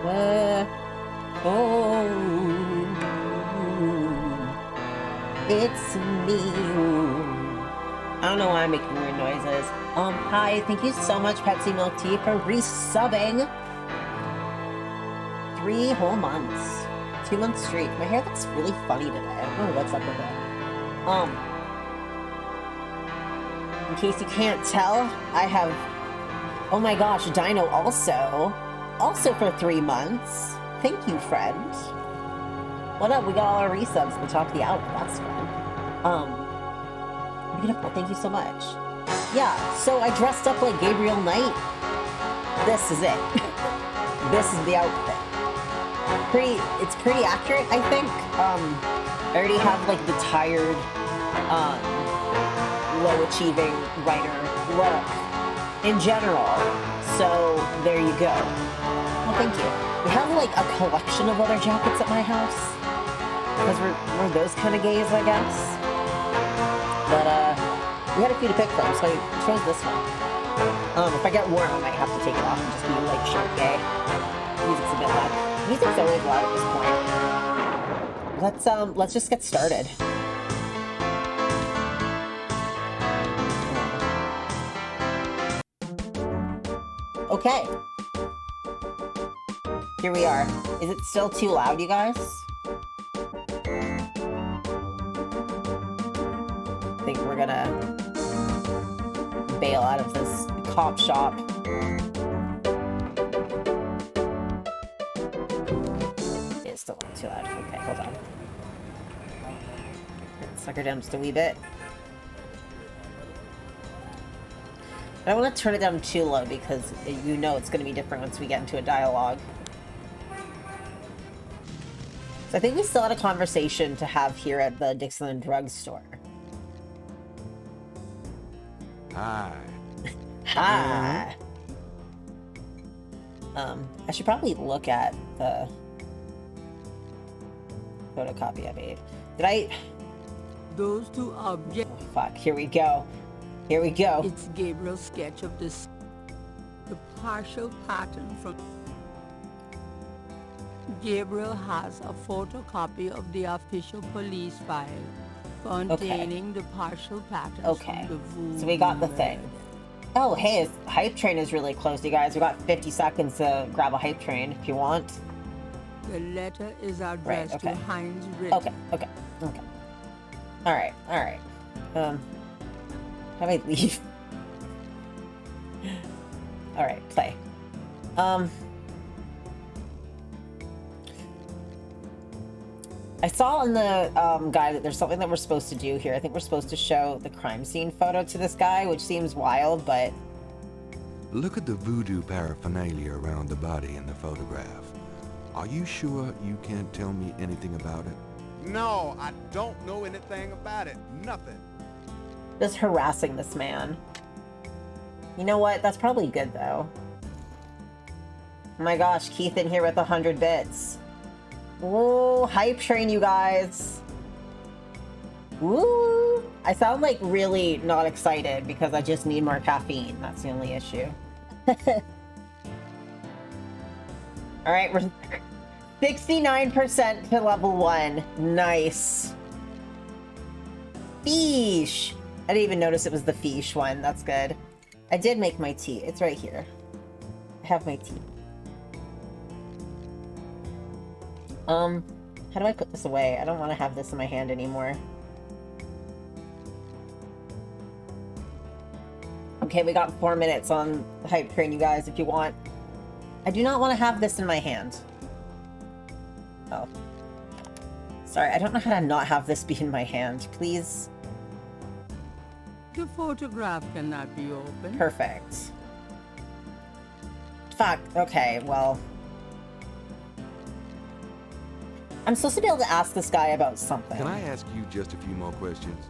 Oh, it's me. I don't know why I'm making weird noises. Hi, thank you so much, Pepsi Milk Tea, for resubbing. 3 whole months. 2 months straight. My hair looks really funny today. I don't know what's up with it. In case you can't tell, I have, oh my gosh, Dino also for 3 months. Thank you, friend. What up? We got all our resubs at the top of the hour. That's fun. Beautiful. Thank you so much. Yeah, so I dressed up like Gabriel Knight. This is it. This is the outfit. It's pretty accurate, I think. I already have like the tired, low-achieving writer look in general. So there you go. Well, thank you. We have like a collection of leather jackets at my house because we're those kind of gays, I guess. But we had a few to pick from, so I chose this one. If I get warm, I might have to take it off and just be like shirt gay. Music's a bit loud. Music's always loud at this point. Let's just get started. Okay. Here we are. Is it still too loud, you guys? I think we're gonna bail out of this cop shop. It's still too loud. Okay, hold on. Suck her down just a wee bit. I don't want to turn it down too low because you know it's going to be different once we get into a dialogue. So I think we still had a conversation to have here at the Dixieland drugstore. Hi. Hi. I should probably look at the photocopy I made. Did I? Those two objects. Oh, fuck. Here we go. Here we go. It's Gabriel's sketch of this. The partial pattern from. Gabriel has a photocopy of the official police file containing the partial patterns Okay. from the voodoo. So we got the thing. Oh, hey, hype train is really close, you guys. We got 50 seconds to grab a hype train if you want. The letter is addressed Right, okay. to Heinz Ritt. Okay. All right. How do I leave? All right, play. I saw on the guide that there's something that we're supposed to do here. I think we're supposed to show the crime scene photo to this guy, which seems wild, but... Look at the voodoo paraphernalia around the body in the photograph. Are you sure you can't tell me anything about it? No, I don't know anything about it. Nothing. Just harassing this man. You know what? That's probably good, though. Oh my gosh, Keith in here with 100 bits. Whoa, hype train, you guys. Woo! I sound like really not excited because I just need more caffeine. That's the only issue. Alright, we're 69% to level 1. Nice. Fish! I didn't even notice it was the fish one. That's good. I did make my tea. It's right here. I have my tea. How do I put this away? I don't want to have this in my hand anymore. Okay, we got 4 minutes on the hype train, you guys, if you want. I do not want to have this in my hand. Oh. Sorry, I don't know how to not have this be in my hand. Please. The photograph cannot be opened. Perfect. Fuck. Okay, well... I'm supposed to be able to ask this guy about something. Can I ask you just a few more questions?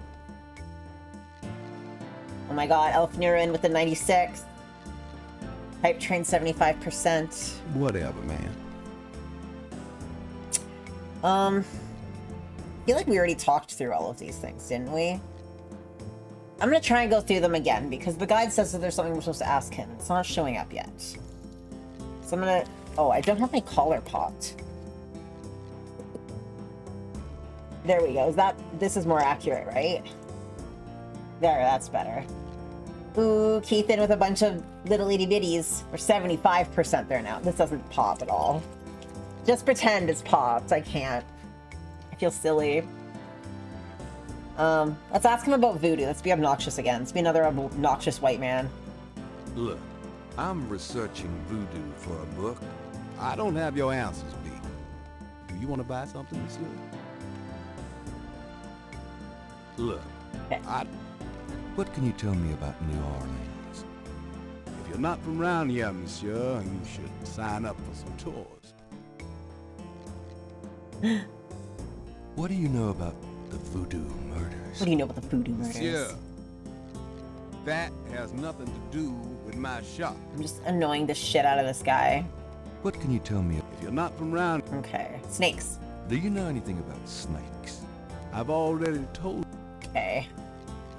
Oh my god, Elfnirin with the 96. Hype train 75%. Whatever, man. I feel like we already talked through all of these things, didn't we? I'm gonna try and go through them again because the guide says that there's something we're supposed to ask him. It's not showing up yet. So I'm gonna Oh, I don't have my collar pot. There we go. This is more accurate, right? There, that's better. Ooh, Keith in with a bunch of little itty bitties. We're 75% there now. This doesn't pop at all. Just pretend it's popped. I can't. I feel silly. Let's ask him about voodoo. Let's be obnoxious again. Let's be another obnoxious white man. Look, I'm researching voodoo for a book. I don't have your answers, B. Do you want to buy something, monsieur? Look, Okay. what can you tell me about New Orleans? If you're not from around here, monsieur, you should sign up for some tours. What do you know about the voodoo murders? What do you know about the voodoo murders? Monsieur, that has nothing to do with my shop. I'm just annoying the shit out of this guy. What can you tell me? If you're not from around, Okay. Snakes. Do you know anything about snakes? I've already told you. Okay.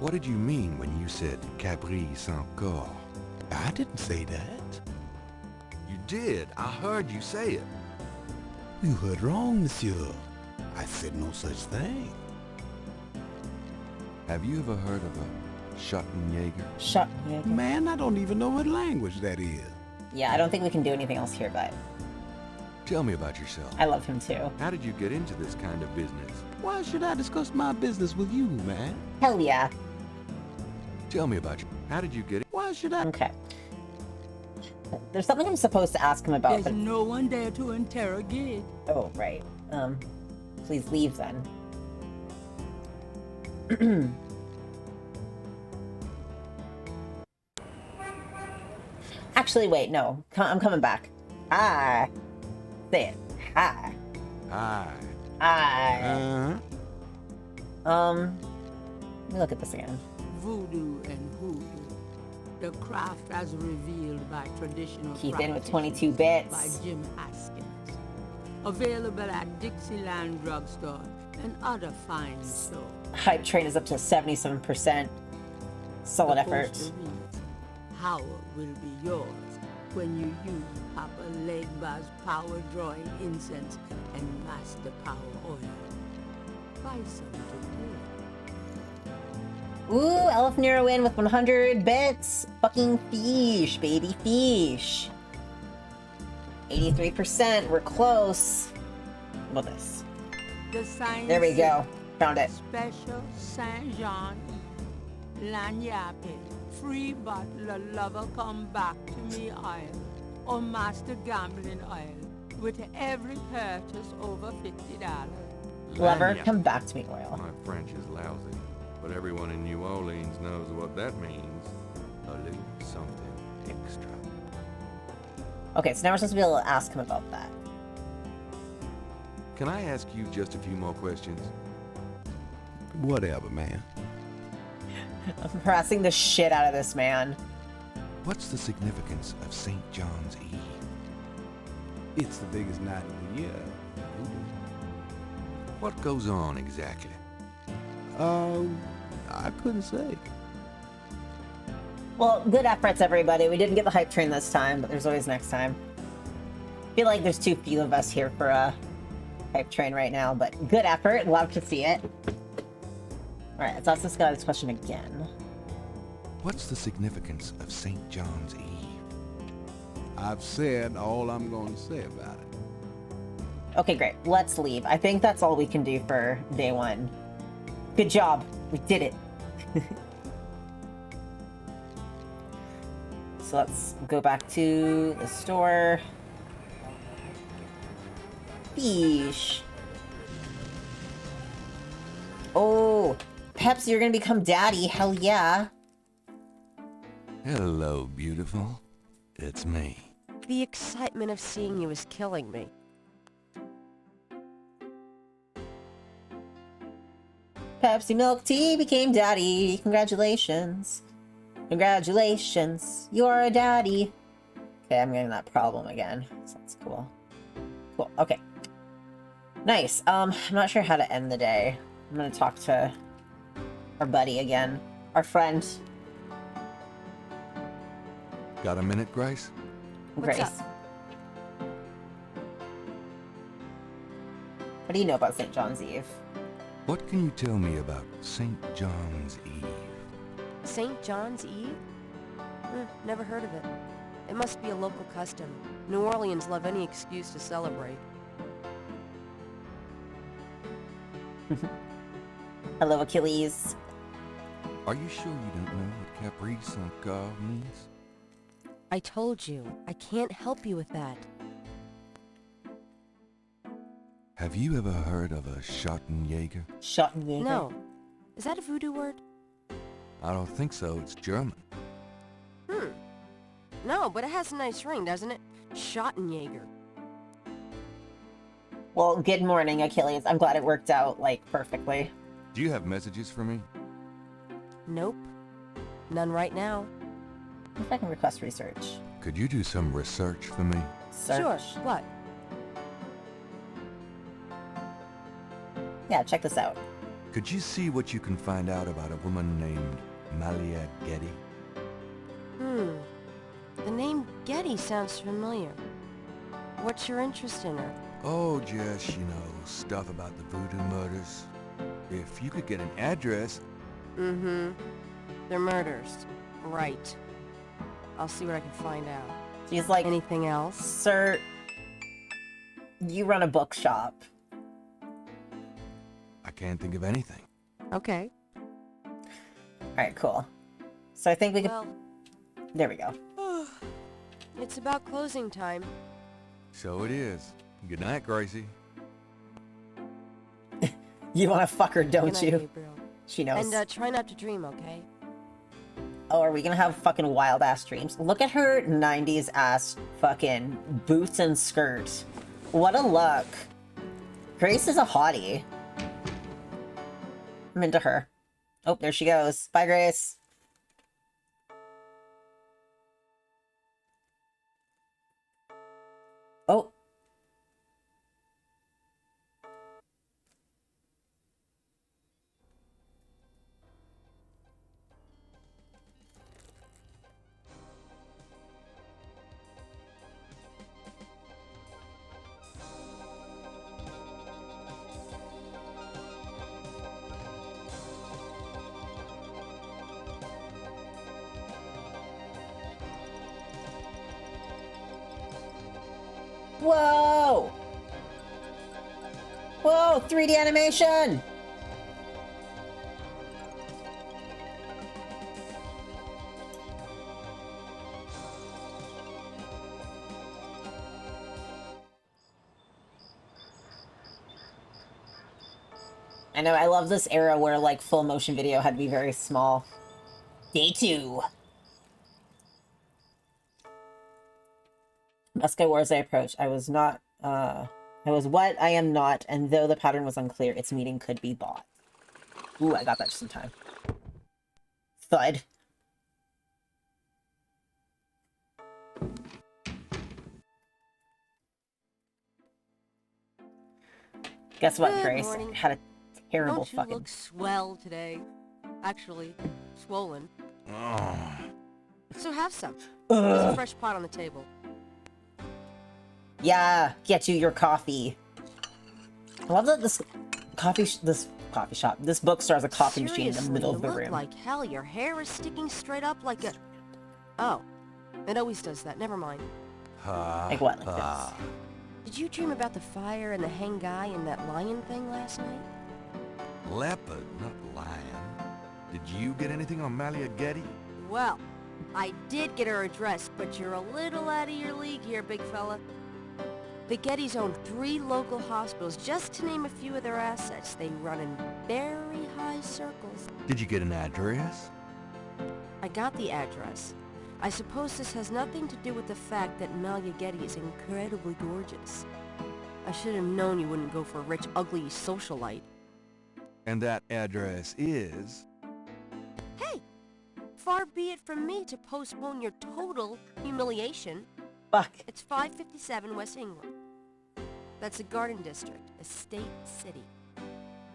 What did you mean when you said Cabri sans corps? I didn't say that. You did. I heard you say it. You heard wrong, monsieur. I said no such thing. Have you ever heard of a Schottenjäger? Shut. Yeah, Man, I don't even know what language that is. yeah, I don't think we can do anything else here, but Tell me about yourself. I love him too. How did you get into this kind of business? Why should I discuss my business with you, man? Hell yeah. Tell me about you. How did you get it? Why should I? Okay. There's something I'm supposed to ask him about, There's but no one there to interrogate. oh right. Please leave then. Actually, wait, no. I'm coming back. Hi. Say it. Hi. Hi. Hi. Uh-huh. Let me look at this again. Voodoo and hoodoo. The craft as revealed by traditional Keith in with practitioners 22 bits. by Jim Haskins. Available at Dixieland Drugstore and other fine stores. Hype train is up to 77%. Solid The effort. poster reads, Power will be yours when you use Papa Legba's power drawing incense and Master Power oil. Buy some today. Ooh, Elf Nero in with 100 bits. Fucking fish, baby fish. 83%. We're close. How about this? The sign There we says, go. Found it. Special Saint Jean Lanyape. Free bottle of lover come back to me oil or master gambling oil with every purchase over $50. Lover, Lagniappe. come back to me, oil. My French is lousy, but everyone in New Orleans knows what that means. A little something extra. Okay, so now we're supposed to be able to ask him about that. Can I ask you just a few more questions? Whatever, man. I'm harassing the shit out of this man. What's the significance of St. John's Eve? It's the biggest night of the year. What goes on exactly? I couldn't say. Well, good efforts, everybody. We didn't get the hype train this time, but there's always next time. I feel like there's too few of us here for a hype train right now, but good effort. Love to see it. Alright, let's ask this guy this question again. What's the significance of St. John's Eve? I've said all I'm going to say about it. Okay, great. Let's leave. I think that's all we can do for day one. Good job. We did it. So let's go back to the store. Fish. Oh, Peps, you're gonna become daddy. Hell yeah. Hello, beautiful. It's me. The excitement of seeing you is killing me. Pepsi Milk Tea became daddy. Congratulations. Congratulations. You're a daddy. Okay, I'm getting that problem again. So that's cool. Cool. Okay. Nice. I'm not sure how to end the day. I'm gonna talk to our buddy again. Our friend, Got a minute, Grace? What's Grace. up? What do you know about St. John's Eve? What can you tell me about St. John's Eve? St. John's Eve? Never heard of it. It must be a local custom. New Orleans love any excuse to celebrate. Hello, Achilles. Are you sure you don't know what Caprice encore means? I told you, I can't help you with that. Have you ever heard of a Schottenjäger? Schottenjäger? No. Is that a voodoo word? I don't think so. It's German. No, but it has a nice ring, doesn't it? Schottenjäger. Well, good morning, Achilles. I'm glad it worked out, like, perfectly. Do you have messages for me? Nope. None right now. If I can request research. Could you do some research for me? Search. Sure. What? Yeah, check this out. Could you see what you can find out about a woman named Malia Getty? The name Getty sounds familiar. What's your interest in her? Oh, just, stuff about the voodoo murders. If you could get an address... They're murders. Right. I'll see what I can find out. She's like, Anything else? sir, you run a bookshop. I can't think of anything. Okay. Alright, cool. So I think we could... Well, There we go. it's about closing time. So it is. Good night, Gracie. You want to fuck her, don't Good night, you? Gabriel. She knows. And try not to dream, okay? Oh, are we gonna have fucking wild-ass dreams? Look at her 90s-ass fucking boots and skirt. What a look. Grace is a hottie. I'm into her. Oh, there she goes. Bye, Grace. Oh. Whoa! Whoa, 3D animation! I know, I love this era where, like, full motion video had to be very small. Day 2. Must go as I approach. I was not, I was what? I am not, and though the pattern was unclear, its meaning could be bought. Ooh, I got that just in time. Thud. Guess what, Good Grace? morning. I had a terrible Don't you fucking... look swell today? Actually, swollen. So have some. There's a fresh pot on the table. Yeah, get you your coffee. I love that this this bookstore has a coffee machine in the Seriously, middle of the you look room. like hell. Your hair is sticking straight up like a... Oh, it always does that. Never mind. Like what? Like this? Did you dream about the fire and the hang guy and that lion thing last night? Leopard, not lion. Did you get anything on Malia Getty? Well, I did get her address, but you're a little out of your league here, big fella. The Gettys own 3 local hospitals, just to name a few of their assets. They run in very high circles. Did you get an address? I got the address. I suppose this has nothing to do with the fact that Malia Getty is incredibly gorgeous. I should have known you wouldn't go for a rich, ugly socialite. And that address is... Hey! Far be it from me to postpone your total humiliation. Fuck. It's 557 West England. That's a garden district, a state city.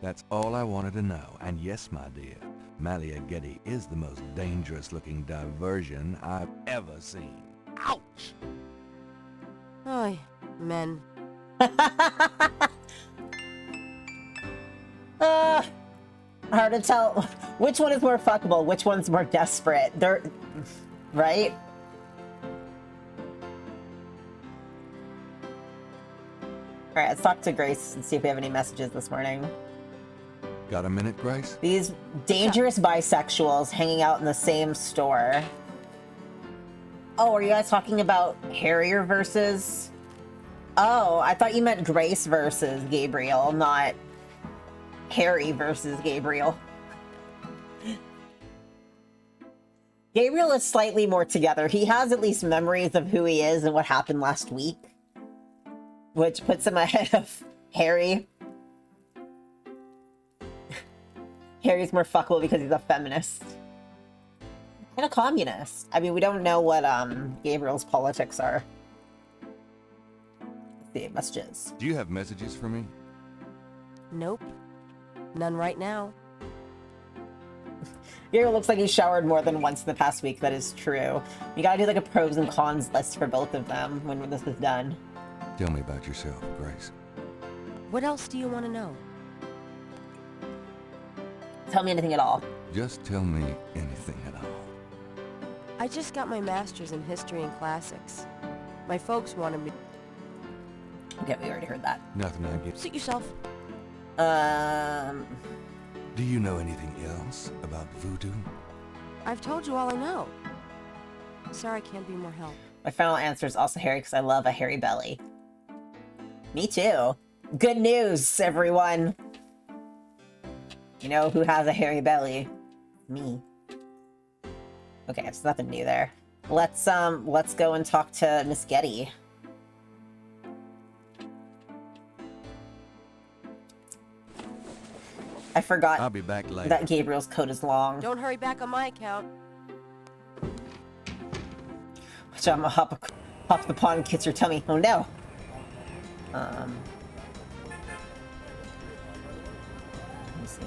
That's all I wanted to know. And yes, my dear, Malia Getty is the most dangerous-looking diversion I've ever seen. Ouch! Oy, men. hard to tell which one is more fuckable, which one's more desperate. They're... Right? Alright, let's talk to Grace and see if we have any messages this morning. Got a minute, Grace? These dangerous bisexuals hanging out in the same store. Oh, are you guys talking about Harrier versus... Oh, I thought you meant Grace versus Gabriel, not Harry versus Gabriel. Gabriel is slightly more together. He has at least memories of who he is and what happened last week, which puts him ahead of Harry. Harry's more fuckable because he's a feminist. And a communist. I mean, we don't know what Gabriel's politics are. Let's see, messages. Do you have messages for me? Nope. None right now. Gabriel looks like he showered more than once in the past week. That is true. You gotta do like a pros and cons list for both of them when this is done. Tell me about yourself, Grace. What else do you want to know? Tell me anything at all. Just tell me anything at all. I just got my master's in history and classics. My folks wanted me... Okay, we already heard that. Nothing I get. Suit yourself. Do you know anything else about voodoo? I've told you all I know. Sorry I can't be more help. My final answer is also Harry because I love a hairy belly. Me too. Good news, everyone. You know who has a hairy belly? Me. Okay, it's nothing new there. Let's go and talk to Miss Getty. I forgot I'll be back later. that Gabriel's coat is long. Don't hurry back on my account. Watch out, I'm gonna hop the pond and kiss your tummy. Oh no. Let me see.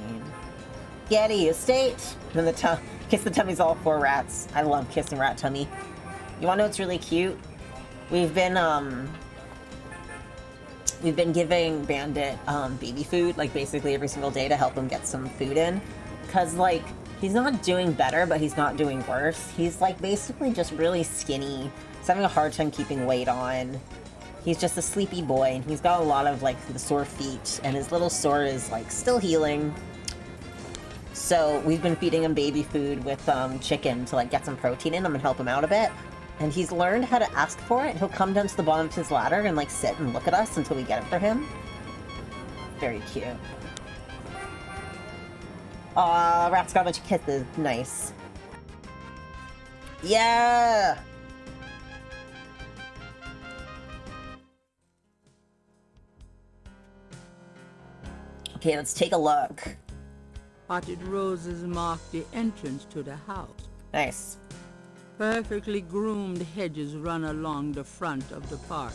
Getty Estate. And then kiss the tummy's all 4 rats. I love kissing rat tummy. You wanna know what's really cute? We've been giving Bandit baby food like basically every single day to help him get some food in, cause like he's not doing better but he's not doing worse. He's like basically just really skinny. He's having a hard time keeping weight on. He's just a sleepy boy and he's got a lot of like the sore feet and his little sore is like still healing. So we've been feeding him baby food with chicken to like get some protein in him and help him out a bit. And he's learned how to ask for it. He'll come down to the bottom of his ladder and like sit and look at us until we get it for him. Very cute. Aw, Rat's got a bunch of kisses. Nice. Yeah! Okay, let's take a look. Potted roses mark the entrance to the house. Nice. Perfectly groomed hedges run along the front of the park.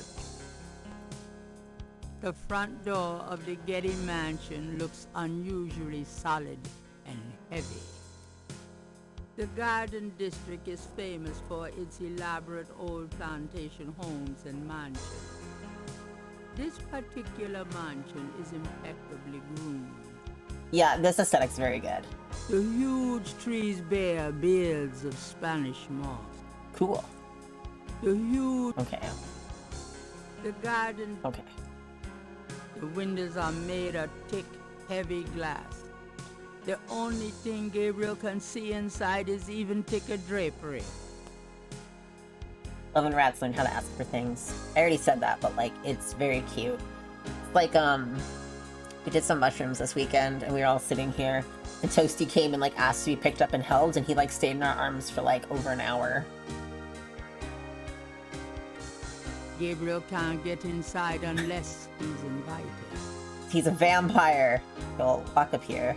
The front door of the Getty mansion looks unusually solid and heavy. The garden district is famous for its elaborate old plantation homes and mansions. This particular mansion is impeccably groomed. Yeah, this aesthetic's very good. The huge trees bear beards of Spanish moss. Cool. The huge... Okay. The garden... Okay. The windows are made of thick, heavy glass. The only thing Gabriel can see inside is even thicker drapery. Love when rats learn how to ask for things. I already said that, but like, it's very cute. It's like, we did some mushrooms this weekend, and we were all sitting here, and Toasty came and like asked to be picked up and held, and he like stayed in our arms for like over an hour. Gabriel can't get inside unless he's invited. He's a vampire. He'll walk up here.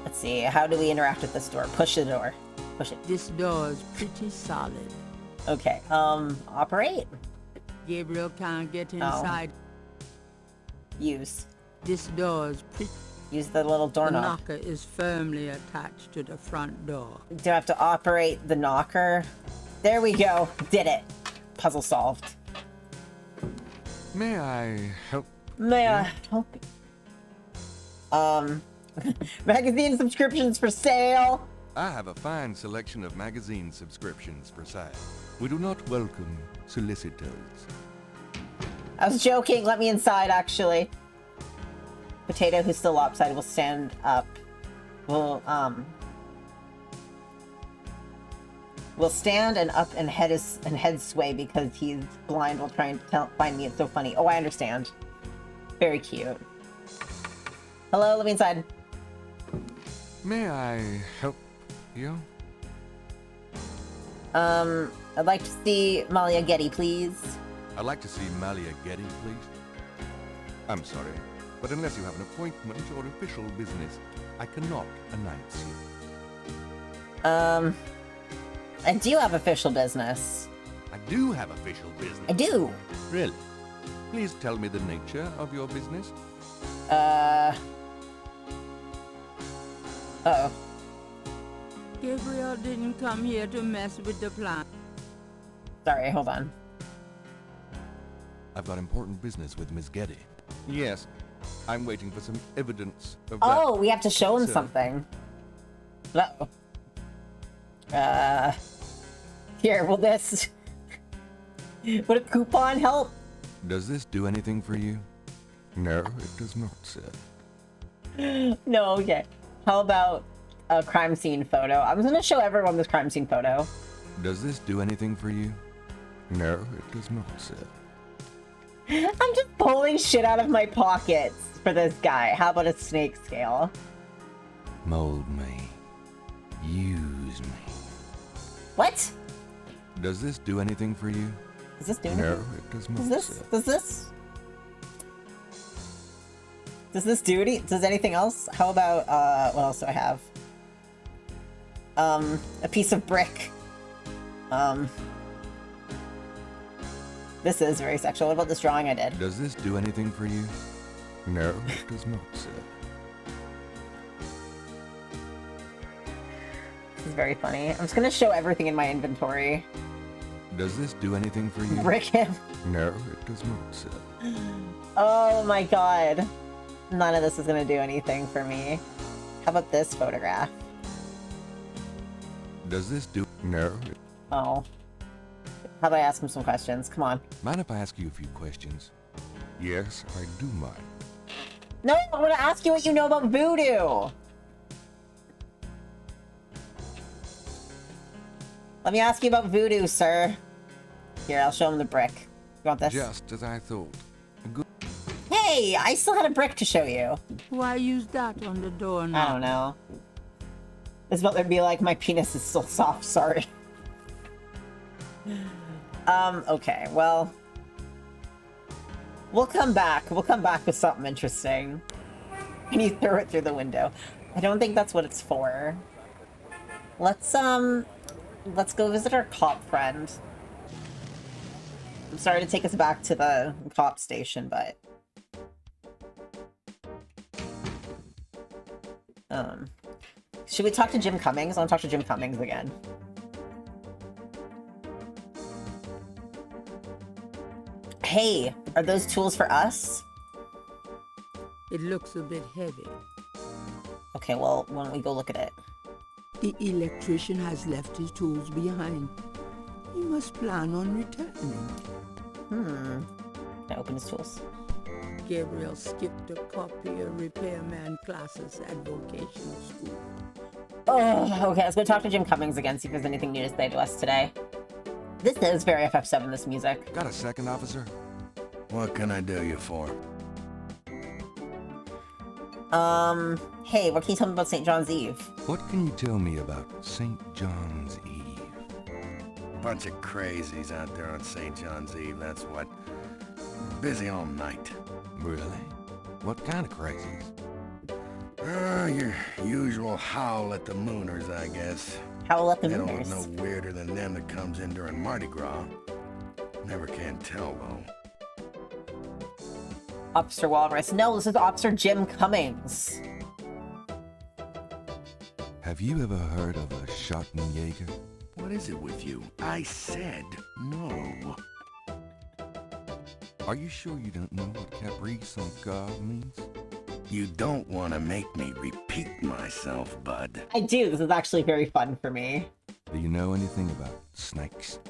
Let's see, how do we interact with this door? Push the door. Push it. This door is pretty solid. Okay, operate? Gabriel can't get inside. Use. This door is pretty... Use the little The doorknob. knocker is firmly attached to the front door. Do I have to operate the knocker? There we go. Did it. Puzzle solved. May I help? May I help you? Magazine subscriptions for sale. I have a fine selection of magazine subscriptions for sale. We do not welcome solicitors. I was joking. Let me inside, actually. Potato, who's still lopsided, will stand up. Will stand and up and head sway because he's blind while trying to find me. It's so funny. Oh, I understand. Very cute. Hello, let me inside. May I help you? I'd like to see Malia Getty, please. I'd like to see Malia Getty, please. I'm sorry, but unless you have an appointment or official business, I cannot announce you. I do have official business. I do have official business. I do. Really? Please tell me the nature of your business. Uh-oh. Gabriel didn't come here to mess with the plan. Sorry, hold on. I've got important business with Miss Getty. Yes, I'm waiting for some evidence of Oh, that. we have to show him So- something. Uh-oh. Here, will this... Would a coupon help? Does this do anything for you? No, it does not, sir. No, okay. How about a crime scene photo? I'm gonna show everyone this crime scene photo. Does this do anything for you? No, it does not, sir. I'm just pulling shit out of my pockets for this guy. How about a snake scale? Mold me. Use me. What? Does this do anything for you? Does this do No, anything? it does not, Does sir. this do any, does anything else? How about, what else do I have? A piece of brick. This is very sexual. What about this drawing I did? Does this do anything for you? No, it does not, sir. This is very funny. I'm just gonna show everything in my inventory. Does this do anything for you? Brick him. No, it does not, sir. Oh my god. None of this is gonna do anything for me. How about this photograph? Does this do... No. Oh. How about I ask him some questions? Come on. Mind if I ask you a few questions? Yes, I do mind. No, I want to ask you what you know about voodoo. Let me ask you about voodoo, sir. Here, I'll show him the brick. You want this? Just as I thought. A good... Hey, I still had a brick to show you. Why use that on the door I now? don't know. This butler would be like, my penis is still soft, sorry. Okay, well... We'll come back. We'll come back with something interesting. And he threw it through the window. I don't think that's what it's for. Let's go visit our cop friend. I'm sorry to take us back to the cop station, but... Should we talk to Jim Cummings? I want to talk to Jim Cummings again. Hey, are those tools for us? It looks a bit heavy. Okay, well, why don't we go look at it? The electrician has left his tools behind. He must plan on returning. Can I open his tools? Gabriel skipped a copier repairman classes at vocational school. Oh, okay, let's go talk to Jim Cummings again, see if there's anything new to say to us today. This is very FF7, this music. Got a second, officer? What can I do you for? Hey, what can you tell me about St. John's Eve? What can you tell me about St. John's Eve? Bunch of crazies out there on St. John's Eve, that's what. Busy all night. Really? What kind of crazies? Your usual howl at the mooners, I guess. Howl at the They don't Mooners. look no weirder than them that comes in during Mardi Gras. Never can tell, though. Officer Walrus. No, this is Officer Jim Cummings. Have you ever heard of a Schottenjäger? What is it with you? I said no. Are you sure you don't know what Caprice on God means? You don't want to make me repeat myself, bud. I do. This is actually very fun for me. Do you know anything about snakes?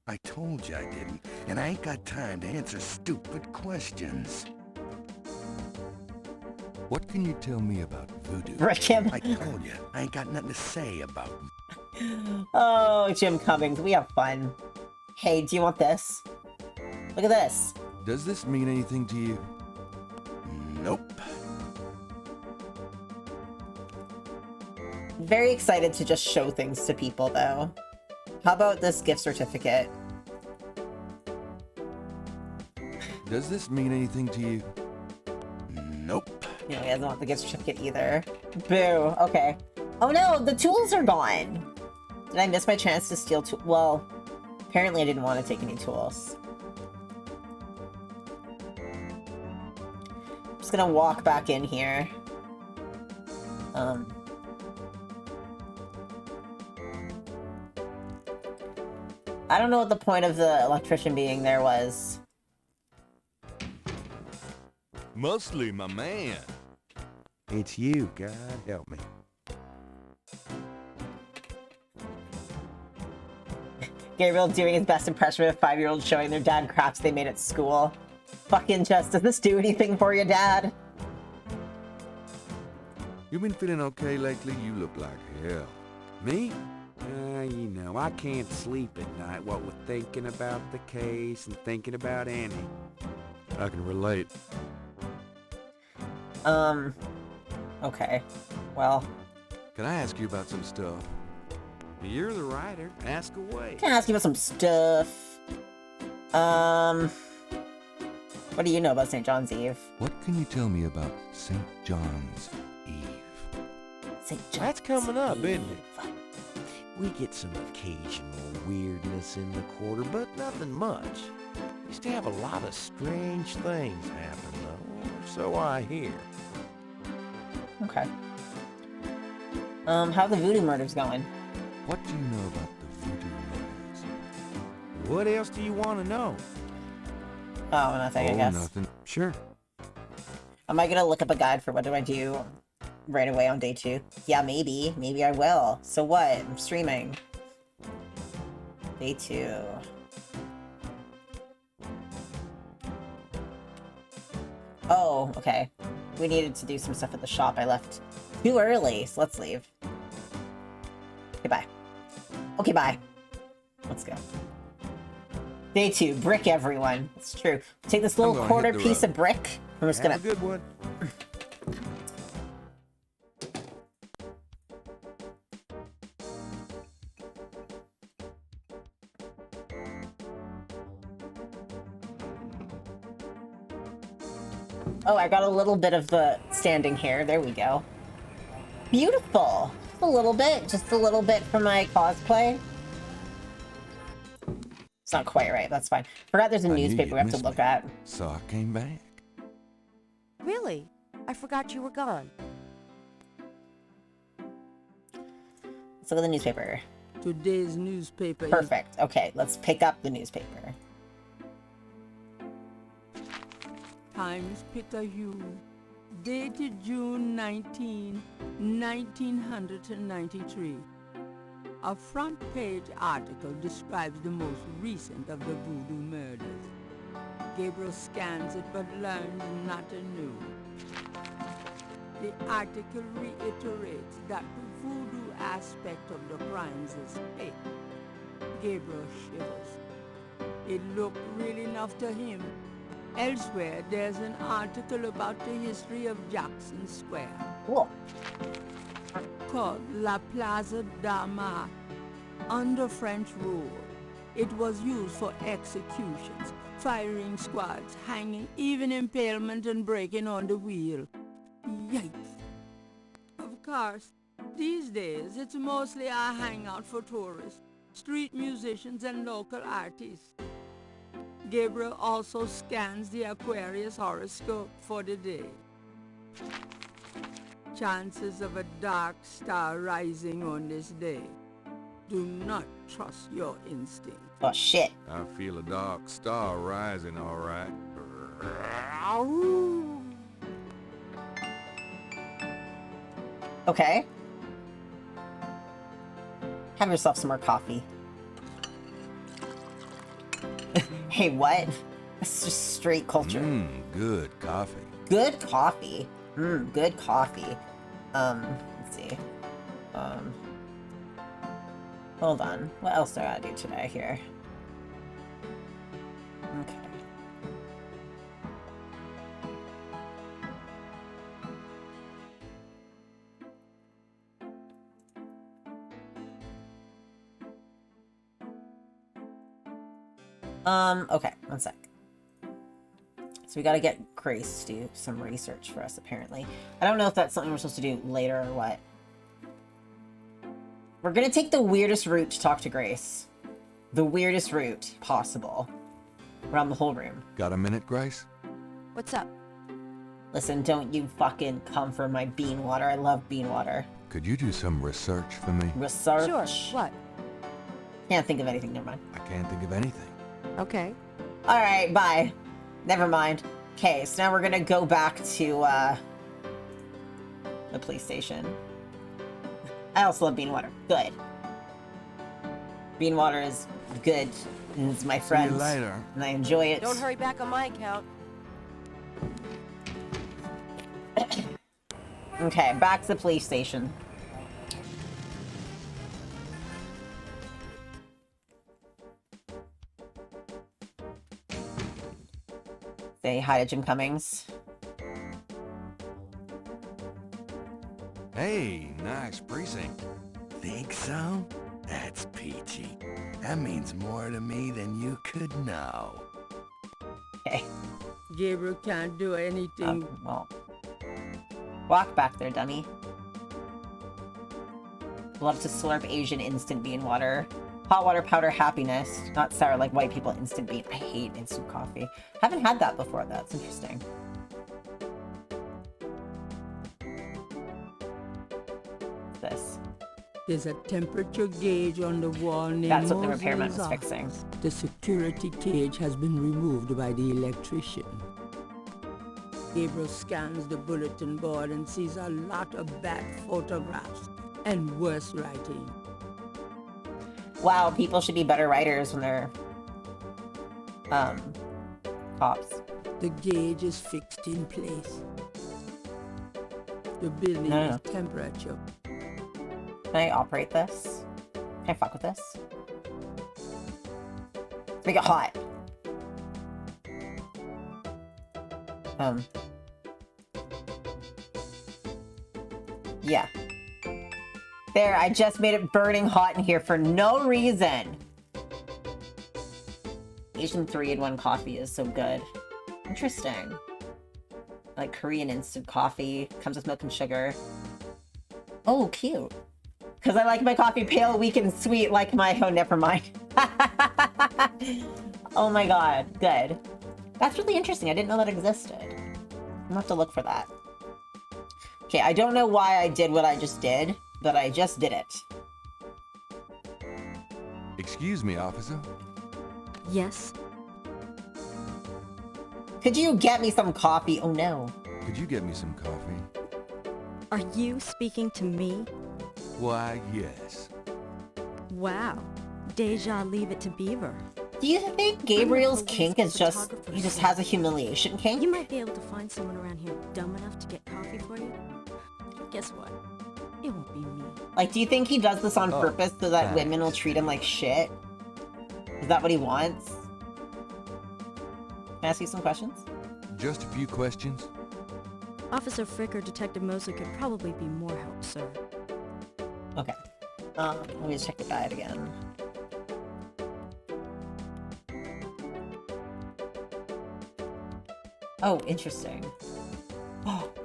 I told you I didn't, and I ain't got time to answer stupid questions. What can you tell me about voodoo? Rick him. I told you, I ain't got nothing to say about Oh, Jim Cummings, we have fun. Hey, do you want this? Look at this. Does this mean anything to you? Nope. Very excited to just show things to people, though. How about this gift certificate? Does this mean anything to you? Nope. No, he doesn't want the gift certificate either. Boo. Okay. Oh no, the tools are gone. Did I miss my chance to steal well, apparently I didn't want to take any tools. I'm just gonna walk back in here. I don't know what the point of the electrician being there was. Mostly my man. It's you, God help me. Gabriel doing his best impression of a 5-year-old showing their dad crafts they made at school. Fucking just, does this do anything for you, Dad? You been feeling okay lately? You look like hell. Me? You know, I can't sleep at night, what with thinking about the case and thinking about Annie. I can relate. Okay. Well. Can I ask you about some stuff? You're the writer. Ask away. Can I ask you about some stuff? What do you know about St. John's Eve? What can you tell me about St. John's Eve? St. John's That's coming up, Eve. isn't it? We get some occasional weirdness in the quarter, but nothing much. Used to have a lot of strange things happen, though, or so I hear. Okay. How are the voodoo murders going? What do you know about the voodoo murders? What else do you want to know? Oh, nothing, I guess. Nothing. Sure. Am I gonna look up a guide for what do I do right away on day 2? Yeah, maybe. Maybe I will. So what? I'm streaming. Day 2. Oh, okay. We needed to do some stuff at the shop. I left too early, so let's leave. Okay, bye. Okay, bye. Let's go. Day 2, brick everyone. It's true. Take this little gonna quarter hit the piece road. of brick. I'm just Have gonna... a good one. Oh, I got a little bit of the standing here. There we go. Beautiful. Just a little bit. Just a little bit for my cosplay. It's not quite right. That's fine. Forgot there's a I knew newspaper you'd we have to miss look me. at. So I came back. Really? I forgot you were gone. Let's look at the newspaper. Today's newspaper is Perfect. Okay, let's pick up the newspaper. Times Picayune, dated June 19, 1993. A front-page article describes the most recent of the voodoo murders. Gabriel scans it but learns nothing new. The article reiterates that the voodoo aspect of the crimes is fake. Gabriel shivers. It looked real enough to him. Elsewhere, there's an article about the history of Jackson Square, Cool. called La Plaza d'Armas. Under French rule, it was used for executions, firing squads, hanging, even impalement and breaking on the wheel. Yikes. Of course, these days, it's mostly a hangout for tourists, street musicians, and local artists. Gabriel also scans the Aquarius horoscope for the day. Chances of a dark star rising on this day. Do not trust your instinct. Oh, shit. I feel a dark star rising, all right. Okay. Have yourself some more coffee. Hey, what? That's just straight culture. Good coffee. Good coffee. Good coffee. Let's see. Hold on. What else do I gotta do today here? Okay. Okay, one sec. So we gotta get Grace to do some research for us, apparently. I don't know if that's something we're supposed to do later or what. We're gonna take the weirdest route to talk to Grace. The weirdest route possible. Around the whole room. Got a minute, Grace? What's up? Listen, don't you fucking come for my bean water. I love bean water. Could you do some research for me? Research? Sure. What? Can't think of anything, never mind. I can't think of anything. Okay. Alright, bye. Never mind. Okay, so now we're gonna go back to, the police station. I also love bean water. Good. Bean water is good, and it's my friend. See you later. And I enjoy it. Don't hurry back on my account. Okay, back to the police station. Say hi to Jim Cummings. Hey, nice precinct. Think so? That's peachy. That means more to me than you could know. Okay. Gabriel can't do anything. Well. Walk back there, dummy. Love to slurp Asian instant bean water. Hot water powder happiness. Not sour like white people instant bean. I hate instant coffee. Haven't had that before, though. It's interesting. What's this? There's a temperature gauge on the wall near That's what the Mosley's repairman was office. fixing. The security cage has been removed by the electrician. Gabriel scans the bulletin board and sees a lot of bad photographs and worse writing. Wow, people should be better writers when they're, cops. The gauge is fixed in place. The building No. is temperature. Can I operate this? Can I fuck with this? Make it hot. Yeah. There, I just made it burning hot in here for no reason. Asian 3-in-1 coffee is so good. Interesting. Like Korean instant coffee. Comes with milk and sugar. Oh, cute. Because I like my coffee pale, weak, and sweet like my... Oh, never mind. Oh my god. Good. That's really interesting. I didn't know that existed. I'm gonna have to look for that. Okay, I don't know why I did what I just did, but I just did it. Excuse me, officer. Yes? Could you get me some coffee? Oh no. Could you get me some coffee? Are you speaking to me? Why, yes. Wow. Deja, leave it to Beaver. Do you think Gabriel's police kink is just... photographer, He just so- has a humiliation kink? You might be able to find someone around here dumb enough to get coffee for you. Guess what? It won't be me. Like, do you think he does this on Oh, purpose so that thanks. women will treat him like shit? Is that what he wants? Can I ask you some questions? Just a few questions. Officer Frick or Detective Mosley could probably be more help, sir. Okay. Let me just check the guide again. Oh, interesting.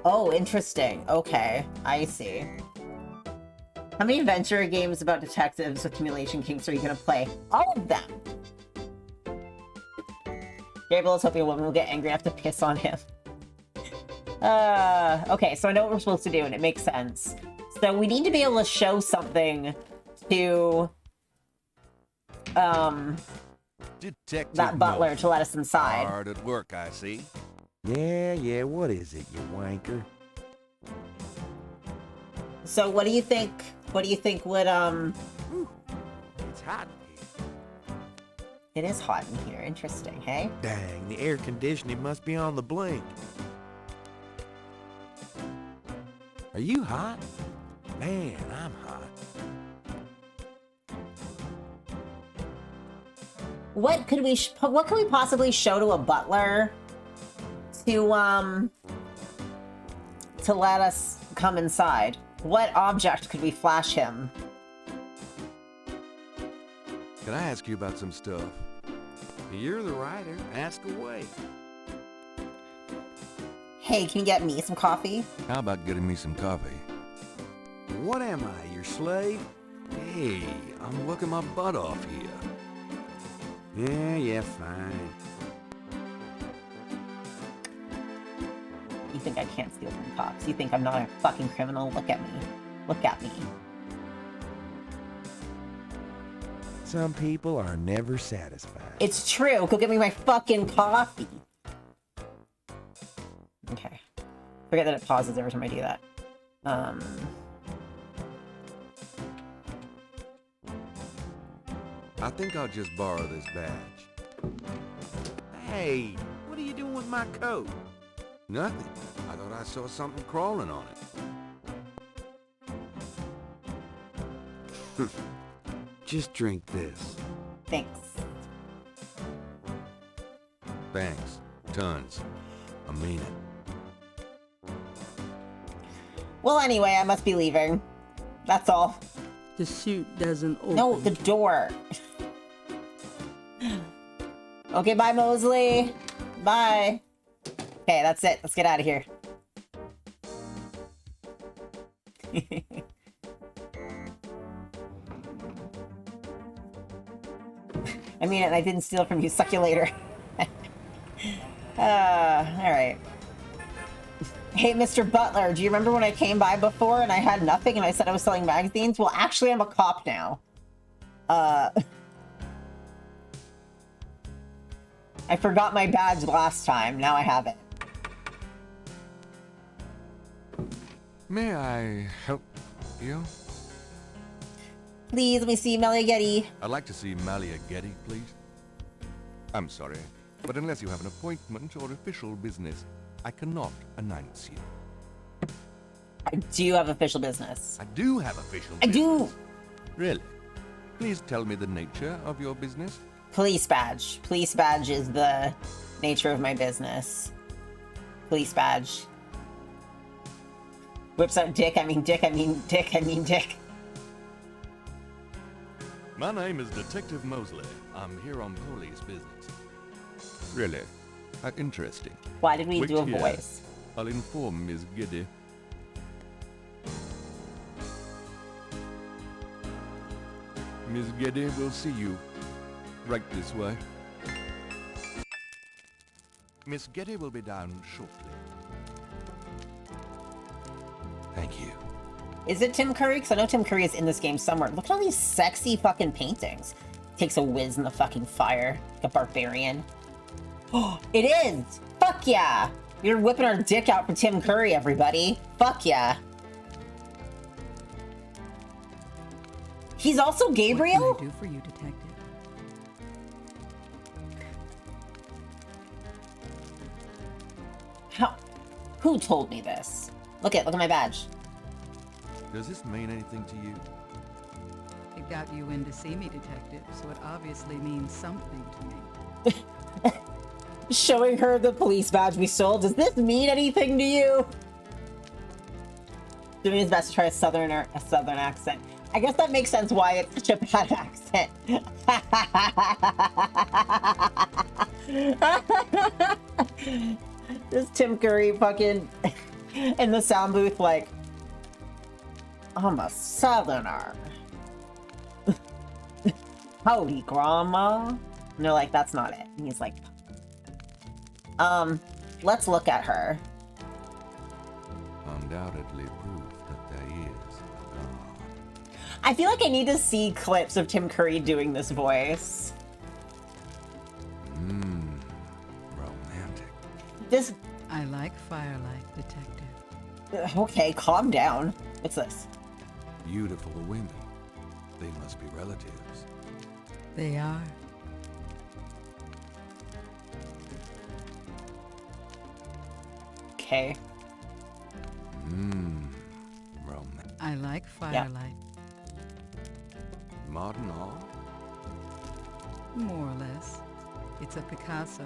Oh, interesting. Okay, I see. How many adventure games about detectives with humiliation kinks are you gonna play? All of them! Gabriel is hoping a woman will get angry enough to piss on him. Okay, so I know what we're supposed to do, and it makes sense. So we need to be able to show something to, Detective that butler Mosley. to let us inside. Hard at work, I see. Yeah, what is it, you wanker? So what do you think? What do you think would It's hot in here. It is hot in here. Interesting, hey? Dang, the air conditioning must be on the blink. Are you hot? Man, I'm hot. What could we what could we possibly show to a butler to let us come inside? What object could we flash him? Can I ask you about some stuff? You're the writer. Ask away. Hey, can you get me some coffee? How about getting me some coffee? What am I, your slave? Hey, I'm working my butt off here. Yeah, fine. You think I can't steal from cops? You think I'm not a fucking criminal? Look at me. Look at me. Some people are never satisfied. It's true. Go get me my fucking coffee. Okay. Forget that it pauses every time I do that. I think I'll just borrow this badge. Hey, what are you doing with my coat? Nothing. I thought I saw something crawling on it. Just drink this. Thanks. Thanks. Tons. I mean it. Well, anyway, I must be leaving. That's all. The suit doesn't open. No, the door. Okay, bye, Mosley. Bye. Okay, that's it. Let's get out of here. I mean, I didn't steal from you. Suck you later. Alright. Hey, Mr. Butler, do you remember when I came by before and I had nothing and I said I was selling magazines? Well, actually, I'm a cop now. I forgot my badge last time. Now I have it. May I help you? Please, let me see Melia Getty. I'd like to see Malia Getty, please. I'm sorry, but unless you have an appointment or official business, I cannot announce you. I do have official business. I do have official I business. do! Really? Please tell me the nature of your business. Police badge. Police badge is the nature of my business. Police badge. Whips out dick, I mean dick, I mean dick, I mean dick. My name is Detective Mosley. I'm here on police business. Really? Interesting. Why did we Wait do a here. voice? I'll inform Miss Getty. Miss Getty will see you. Right this way. Miss Getty will be down shortly. Thank you. Is it Tim Curry? Because I know Tim Curry is in this game somewhere. Look at all these sexy fucking paintings. Takes a whiz in the fucking fire. Like a barbarian. Oh, it is! Fuck yeah! You're whipping our dick out for Tim Curry, everybody. Fuck yeah. He's also Gabriel? What can I do for you, Detective? How? Who told me this? Look at my badge. Does this mean anything to you? It got you in to see me, Detective, so it obviously means something to me. Showing her the police badge we stole. Does this mean anything to you? Doing his best to try a southern accent. I guess that makes sense why it's such a bad accent. This Tim Curry fucking in the sound booth like, I'm a southerner. Howdy, grandma. And they're like, that's not it. And he's like, let's look at her. Undoubtedly proof that there is a God. I feel like I need to see clips of Tim Curry doing this voice. Romantic. This... I like firelight, Detective. Okay, calm down. What's this? Beautiful women. They must be relatives. They are. Okay. Romantic. I like firelight. Modern art? More or less. It's a Picasso.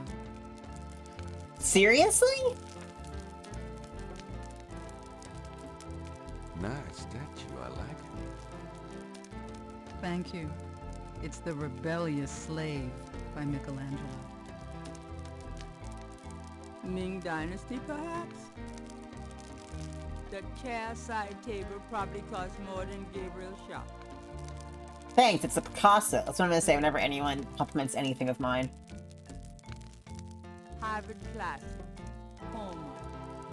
Seriously? Nice statue, I like it. Thank you. It's The Rebellious Slave by Michelangelo. Ming Dynasty, perhaps? The chair side table probably cost more than Gabriel's shop. Thanks, it's a Picasso. That's what I'm gonna say whenever anyone compliments anything of mine. Harvard classic. Homer.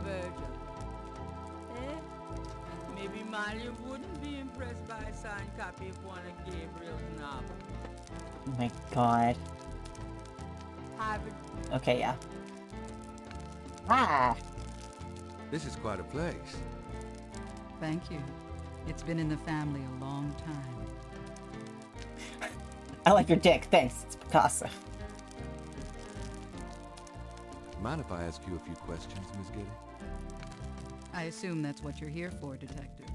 Virgil. Eh? Maybe Malia wouldn't be impressed by a signed copy of one of Gabriel's novels. Oh my god. Harvard. Okay, yeah. Ah! This is quite a place. Thank you. It's been in the family a long time. I like your dick, thanks. It's Picasso. Mind if I ask you a few questions, Miss Getty? I assume that's what you're here for, Detective.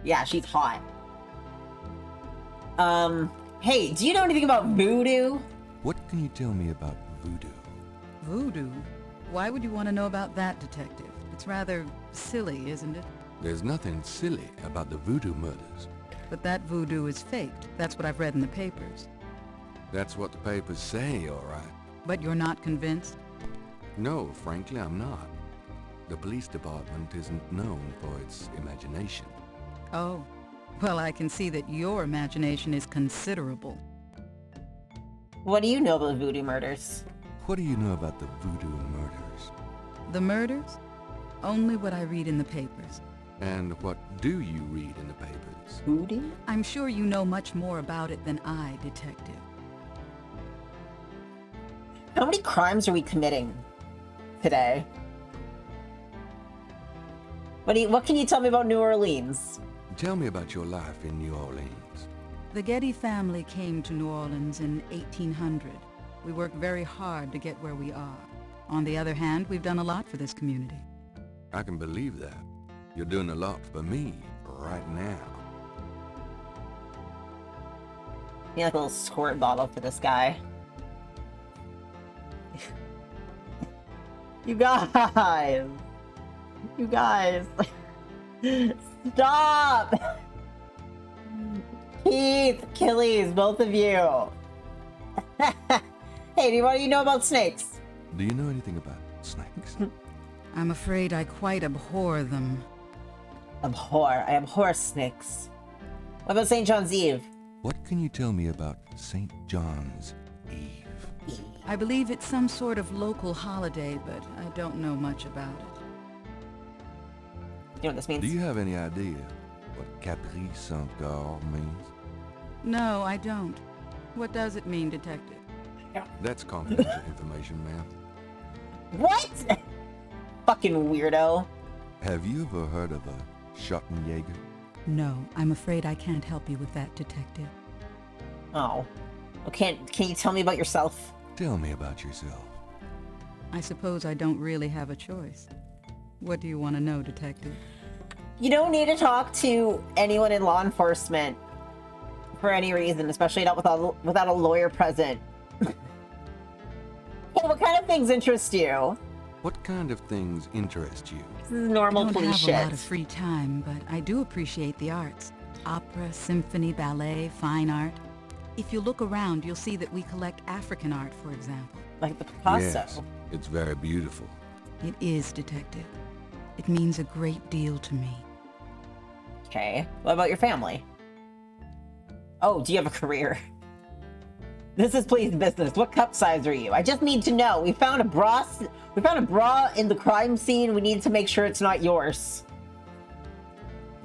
Yeah, she's hot. Hey, do you know anything about voodoo? What can you tell me about voodoo? Voodoo? Why would you want to know about that, Detective? It's rather silly, isn't it? There's nothing silly about the voodoo murders. But that voodoo is faked. That's what I've read in the papers. That's what the papers say, all right. But you're not convinced? No, frankly, I'm not. The police department isn't known for its imagination. Oh. Well, I can see that your imagination is considerable. What do you know about voodoo murders? What do you know about the voodoo murders? The murders? Only what I read in the papers. And what do you read in the papers? Voodoo? I'm sure you know much more about it than I, Detective. How many crimes are we committing today? What can you tell me about New Orleans? Tell me about your life in New Orleans. The Getty family came to New Orleans in 1800. We worked very hard to get where we are. On the other hand, we've done a lot for this community. I can believe that. You're doing a lot for me right now. I need like a little squirt bottle for this guy. You guys! You guys! Stop! Keith, Achilles, both of you! Hey, what do you know about snakes? Do you know anything about snakes? I'm afraid I quite abhor them. I abhor snakes. What about St. John's Eve? What can you tell me about St. John's Eve? I believe it's some sort of local holiday, but I don't know much about it. You know what this means? Do you have any idea what Capri Saint-Gare means? No, I don't. What does it mean, Detective? That's confidential information, ma'am. What? Fucking weirdo. Have you ever heard of a Schottenjäger? No, I'm afraid I can't help you with that, Detective. Oh. Well, can you tell me about yourself? Tell me about yourself. I suppose I don't really have a choice. What do you want to know, Detective? You don't need to talk to anyone in law enforcement for any reason, especially not without a lawyer present. Hey, what kind of things interest you? What kind of things interest you? This is normal I don't police have shit. a lot of free time, but I do appreciate the arts. Opera, symphony, ballet, fine art. If you look around, you'll see that we collect African art, for example. Like the Picasso. Yes, it's very beautiful. It is, Detective. It means a great deal to me. Okay. What about your family? Oh, do you have a career? This is police business. What cup size are you? I just need to know. We found a bra in the crime scene. We need to make sure it's not yours.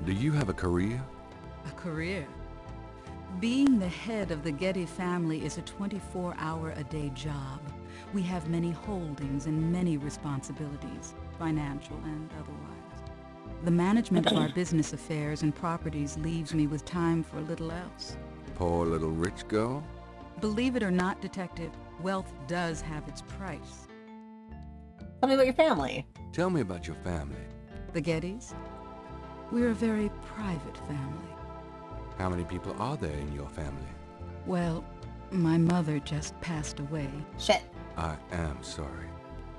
Do you have a career? A career? Being the head of the Getty family is a 24-hour-a-day job. We have many holdings and many responsibilities, financial and otherwise. The management of our business affairs and properties leaves me with time for little else. Poor little rich girl? Believe it or not, Detective, wealth does have its price. Tell me about your family. Tell me about your family. The Gettys? We're a very private family. How many people are there in your family? Well, my mother just passed away. Shit. I am sorry.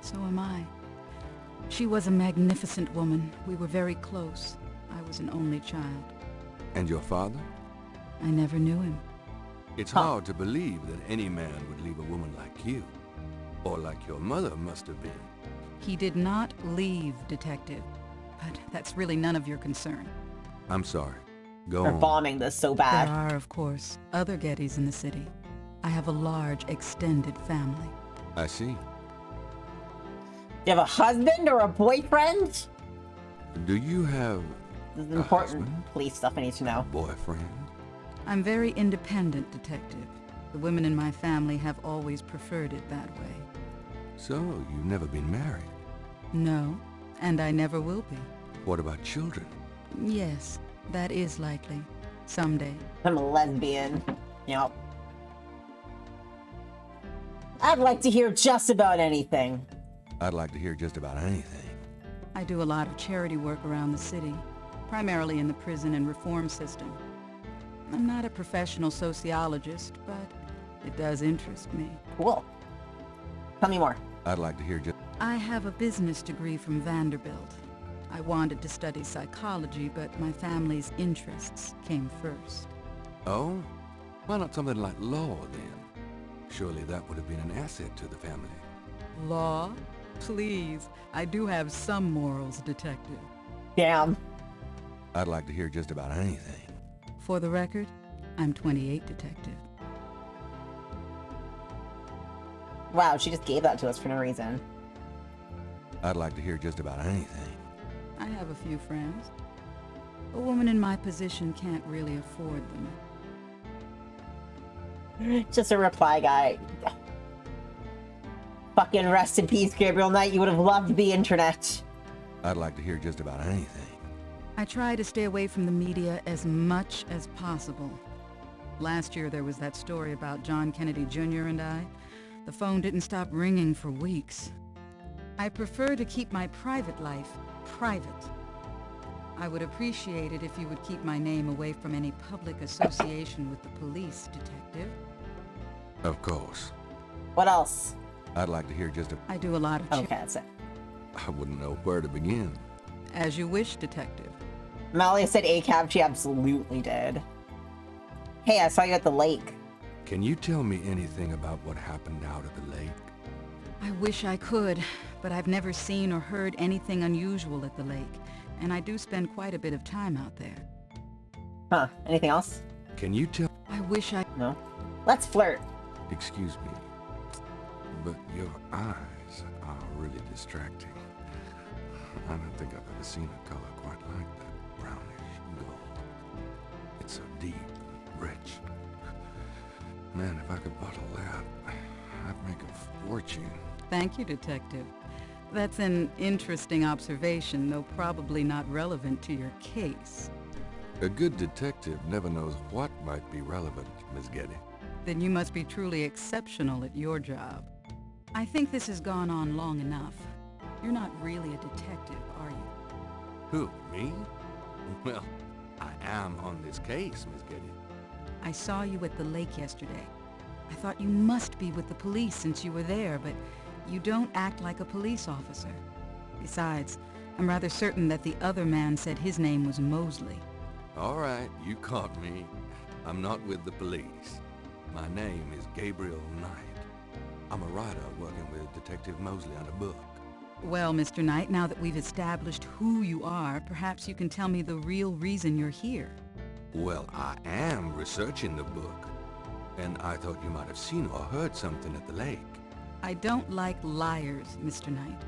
So am I. She was a magnificent woman. We were very close. I was an only child. And your father? I never knew him. It's hard to believe that any man would leave a woman like you. Or like your mother must have been. He did not leave, Detective. But that's really none of your concern. I'm sorry. Go They're on. bombing this so There bad. are, of course, other Gettys in the city. I have a large, extended family. I see. You have a husband or a boyfriend? Do you have This is a important husband? police stuff I need to know. boyfriend? I'm very independent, Detective. The women in my family have always preferred it that way. So, you've never been married. No, and I never will be. What about children? Yes, that is likely. Someday. I'm a lesbian. Yep. I'd like to hear just about anything. I'd like to hear just about anything. I do a lot of charity work around the city, primarily in the prison and reform system. I'm not a professional sociologist, but it does interest me. Cool. Tell me more. I'd like to hear just... I have a business degree from Vanderbilt. I wanted to study psychology, but my family's interests came first. Oh? Why not something like law, then? Surely that would have been an asset to the family. Law? Please, I do have some morals, Detective. Damn. I'd like to hear just about anything. For the record, I'm 28, Detective. Wow, she just gave that to us for no reason. I'd like to hear just about anything. I have a few friends. A woman in my position can't really afford them. Just a reply guy. Fucking rest in peace, Gabriel Knight. You would have loved the internet. I'd like to hear just about anything. I try to stay away from the media as much as possible. Last year there was that story about John Kennedy Jr. and I. The phone didn't stop ringing for weeks. I prefer to keep my private life private. I would appreciate it if you would keep my name away from any public association with the police, Detective. Of course. What else? I'd like to hear just a... I do a lot of Okay, that's it. I wouldn't know where to begin. As you wish, Detective. Malia said ACAB. She absolutely did. Hey, I saw you at the lake. Can you tell me anything about what happened out at the lake? I wish I could, but I've never seen or heard anything unusual at the lake, and I do spend quite a bit of time out there. Huh. Anything else? Can you tell... I wish I... No. Let's flirt. Excuse me, but your eyes are really distracting. I don't think I've ever seen a color quite like that. Brownish gold. It's so deep, rich. Man, if I could bottle that, I'd make a fortune. Thank you, Detective. That's an interesting observation, though probably not relevant to your case. A good detective never knows what might be relevant, Miss Getty. Then you must be truly exceptional at your job. I think this has gone on long enough. You're not really a detective, are you? Who, me? Well, I am on this case, Miss Getty. I saw you at the lake yesterday. I thought you must be with the police since you were there, but you don't act like a police officer. Besides, I'm rather certain that the other man said his name was Mosley. All right, you caught me. I'm not with the police. My name is Gabriel Knight. I'm a writer working with Detective Mosley on a book. Well, Mr. Knight, now that we've established who you are, perhaps you can tell me the real reason you're here. Well, I am researching the book, and I thought you might have seen or heard something at the lake. I don't like liars, Mr. Knight.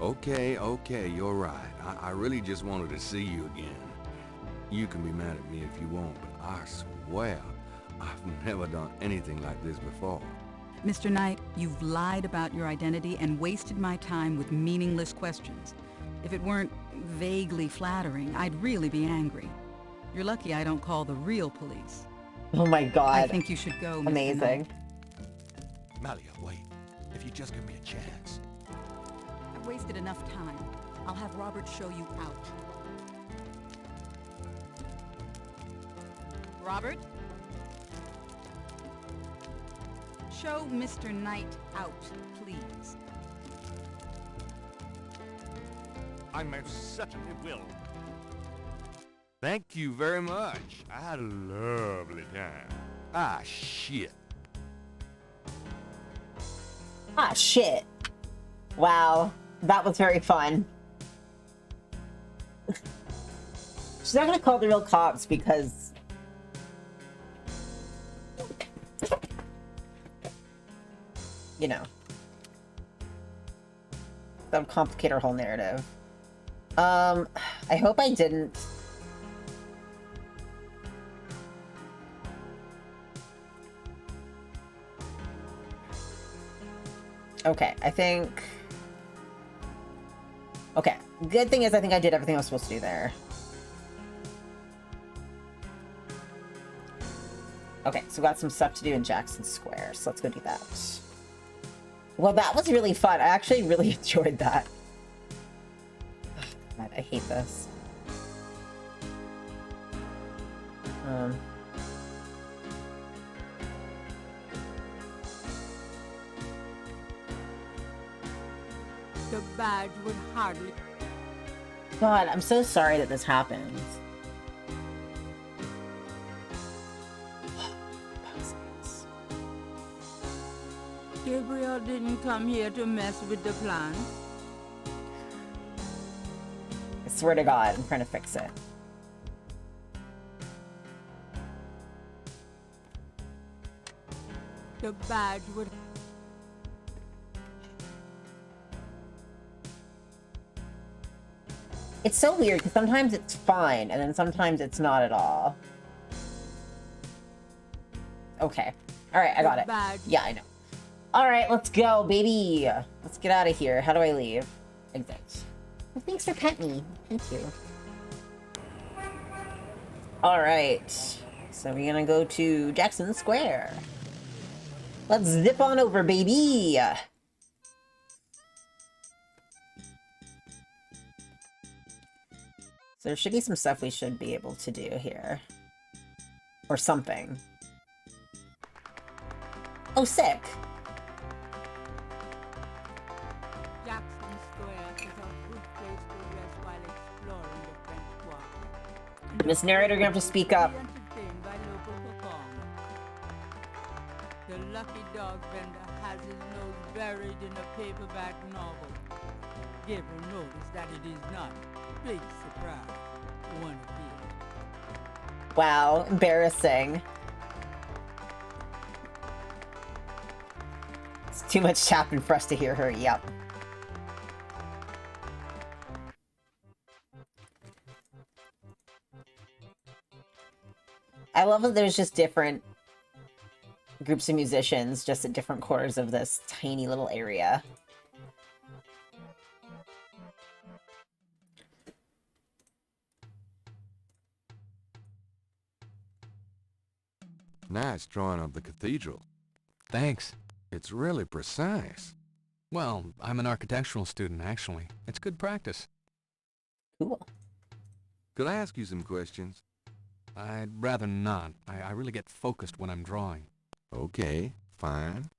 Okay, you're right. I really just wanted to see you again. You can be mad at me if you want, but I swear I've never done anything like this before. Mr. Knight, you've lied about your identity and wasted my time with meaningless questions. If it weren't vaguely flattering, I'd really be angry. You're lucky I don't call the real police. Oh my god. I think you should go, Mr. Amazing. Knight. Malia, wait. If you just give me a chance. I've wasted enough time. I'll have Robert show you out. Robert? Show Mr. Knight out, please. I most certainly will. Thank you very much. I had a lovely time. Ah, shit. Ah, shit. Wow. That was very fun. She's not gonna call the real cops because... you know. That would complicate her whole narrative. I hope I didn't... Okay, I think... Okay, good thing is I think I did everything I was supposed to do there. Okay, so we got some stuff to do in Jackson Square, so let's go do that. Well, that was really fun. I actually really enjoyed that. God, I hate this. The badge would hardly... God, I'm so sorry that this happened. Gabriel didn't come here to mess with the plan. I swear to God, I'm trying to fix it. The badge would... It's so weird, because sometimes it's fine, and then sometimes it's not at all. Okay. Alright, I got it. Badge. Yeah, I know. Alright, let's go, baby! Let's get out of here. How do I leave? Exit. Well, thanks for petting me. Thank you. Alright. So we're gonna go to Jackson Square. Let's zip on over, baby! So there should be some stuff we should be able to do here. Or something. Oh, sick! Jackson Square is a good place to rest while exploring the French Quarter. Miss Narrator, you're gonna have to speak up. Be entertained by local performers. The lucky dog vendor has his nose buried in a paperback novel. Gabriel noticed that it is not. Big surprise. One appears. Wow, embarrassing. It's too much tapping for us to hear her. Yep. I love that there's just different groups of musicians just at different corners of this tiny little area. Nice drawing of the cathedral. Thanks. It's really precise. Well, I'm an architectural student, actually. It's good practice. Cool. Could I ask you some questions? I'd rather not. I really get focused when I'm drawing. Okay, fine.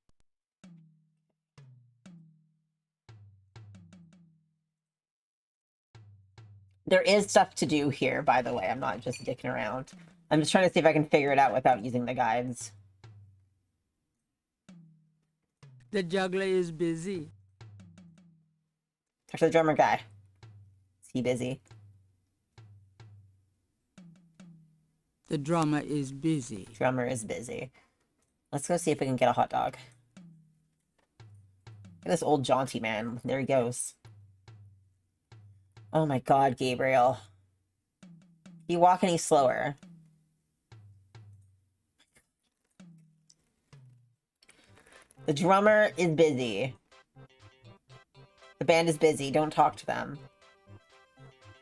There is stuff to do here, by the way. I'm not just dicking around. I'm just trying to see if I can figure it out without using the guides. The juggler is busy. Talk to the drummer guy. Is he busy? The drummer is busy. Drummer is busy. Let's go see if we can get a hot dog. Look at this old jaunty man. There he goes. Oh my god, Gabriel. You walk any slower. The drummer is busy. The band is busy. Don't talk to them.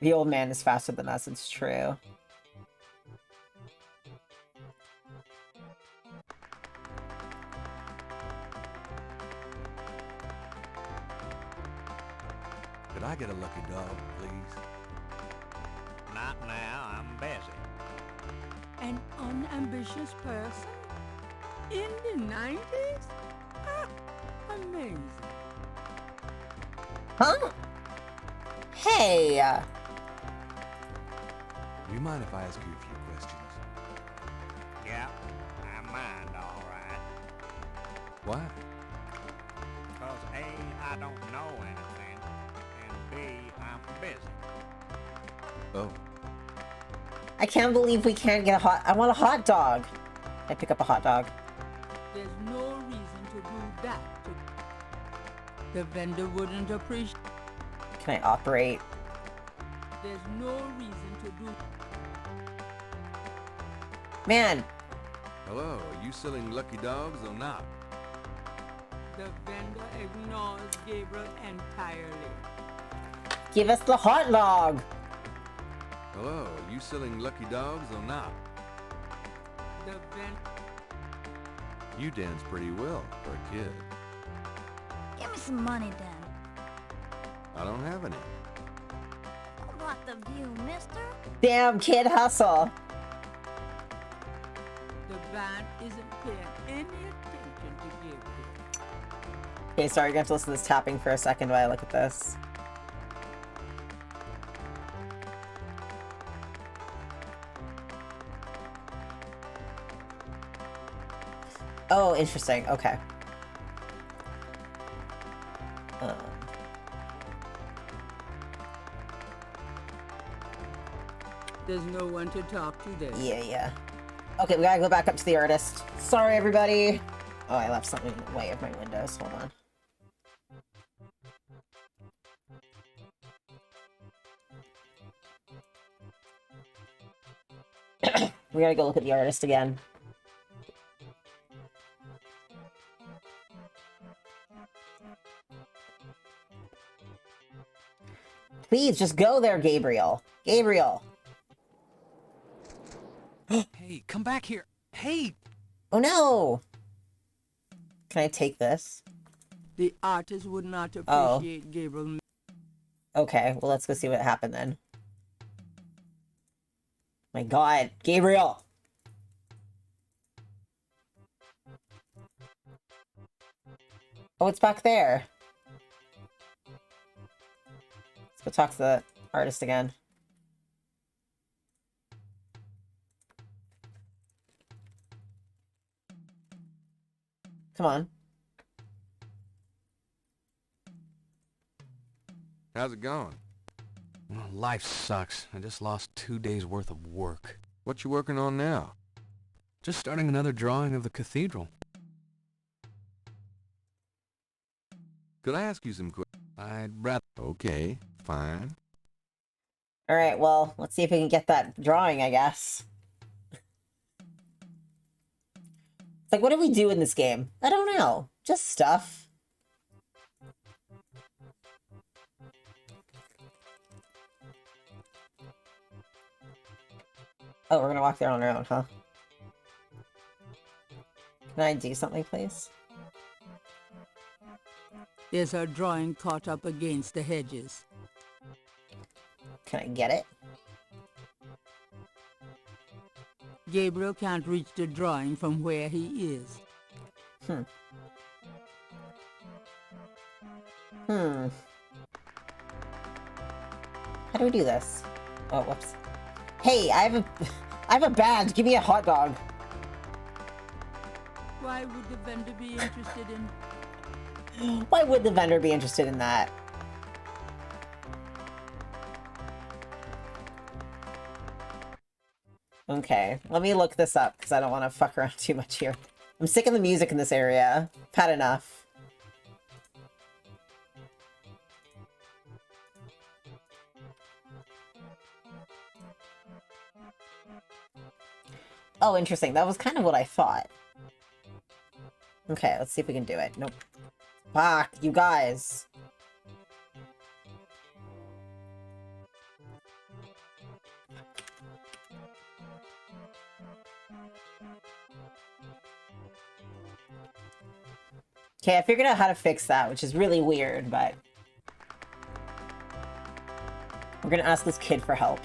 The old man is faster than us, it's true. Could I get a lucky dog, please? Not now, I'm busy. An unambitious person? In the 90s? Ah, amazing. Huh? Hey! Do you mind if I ask you a few questions? Yeah, I mind, all right. Why? Because A, I don't know anything, and B, I'm busy. Oh, I can't believe we can't get a hot... I want a hot dog! I pick up a hot dog. There's no reason to do that. The vendor wouldn't appreciate. Can I operate? There's no reason to do. Man! hello. Are you selling lucky dogs or not? The vendor ignores Gabriel entirely. Give us the hot dog! Hello. Are you selling lucky dogs or not? The vendor. You dance pretty well for a kid. Give me some money, Dan. I don't have any. Don't block the view, mister. Damn, kid hustle! The van isn't paying any attention to Gabriel. Okay, sorry, you're gonna have to listen to this tapping for a second while I look at this. Oh, interesting. Okay. There's no one to talk to there. Yeah. Okay, we gotta go back up to the artist. Sorry, everybody. Oh, I left something in the way of my windows. Hold on. We gotta go look at the artist again. Please, just go there, Gabriel. Gabriel! Hey, come back here. Hey! Oh no! Can I take this? The artist would not Oh. appreciate Gabriel. Okay, well, let's go see what happened then. My god, Gabriel! Oh, it's back there. Let's go talk to the artist again. Come on. How's it going? Well, life sucks. I just lost 2 days worth of work. What you working on now? Just starting another drawing of the cathedral. Could I ask you some questions? I'd rather... Okay, fine. Alright, well, let's see if we can get that drawing, I guess. It's like, what do we do in this game? I don't know. Just stuff. Oh, we're gonna walk there on our own, huh? Can I do something, please? There's her drawing caught up against the hedges. Can I get it? Gabriel can't reach the drawing from where he is. How do we do this? Oh, whoops. Hey, I have a badge. Give me a hot dog. Why would the vendor be interested in... Why would the vendor be interested in that? Okay, let me look this up because I don't want to fuck around too much here. I'm sick of the music in this area. I've had enough. Oh, interesting. That was kind of what I thought. Okay, let's see if we can do it. Nope. Fuck, you guys. Okay, I figured out how to fix that, which is really weird, but... We're gonna ask this kid for help.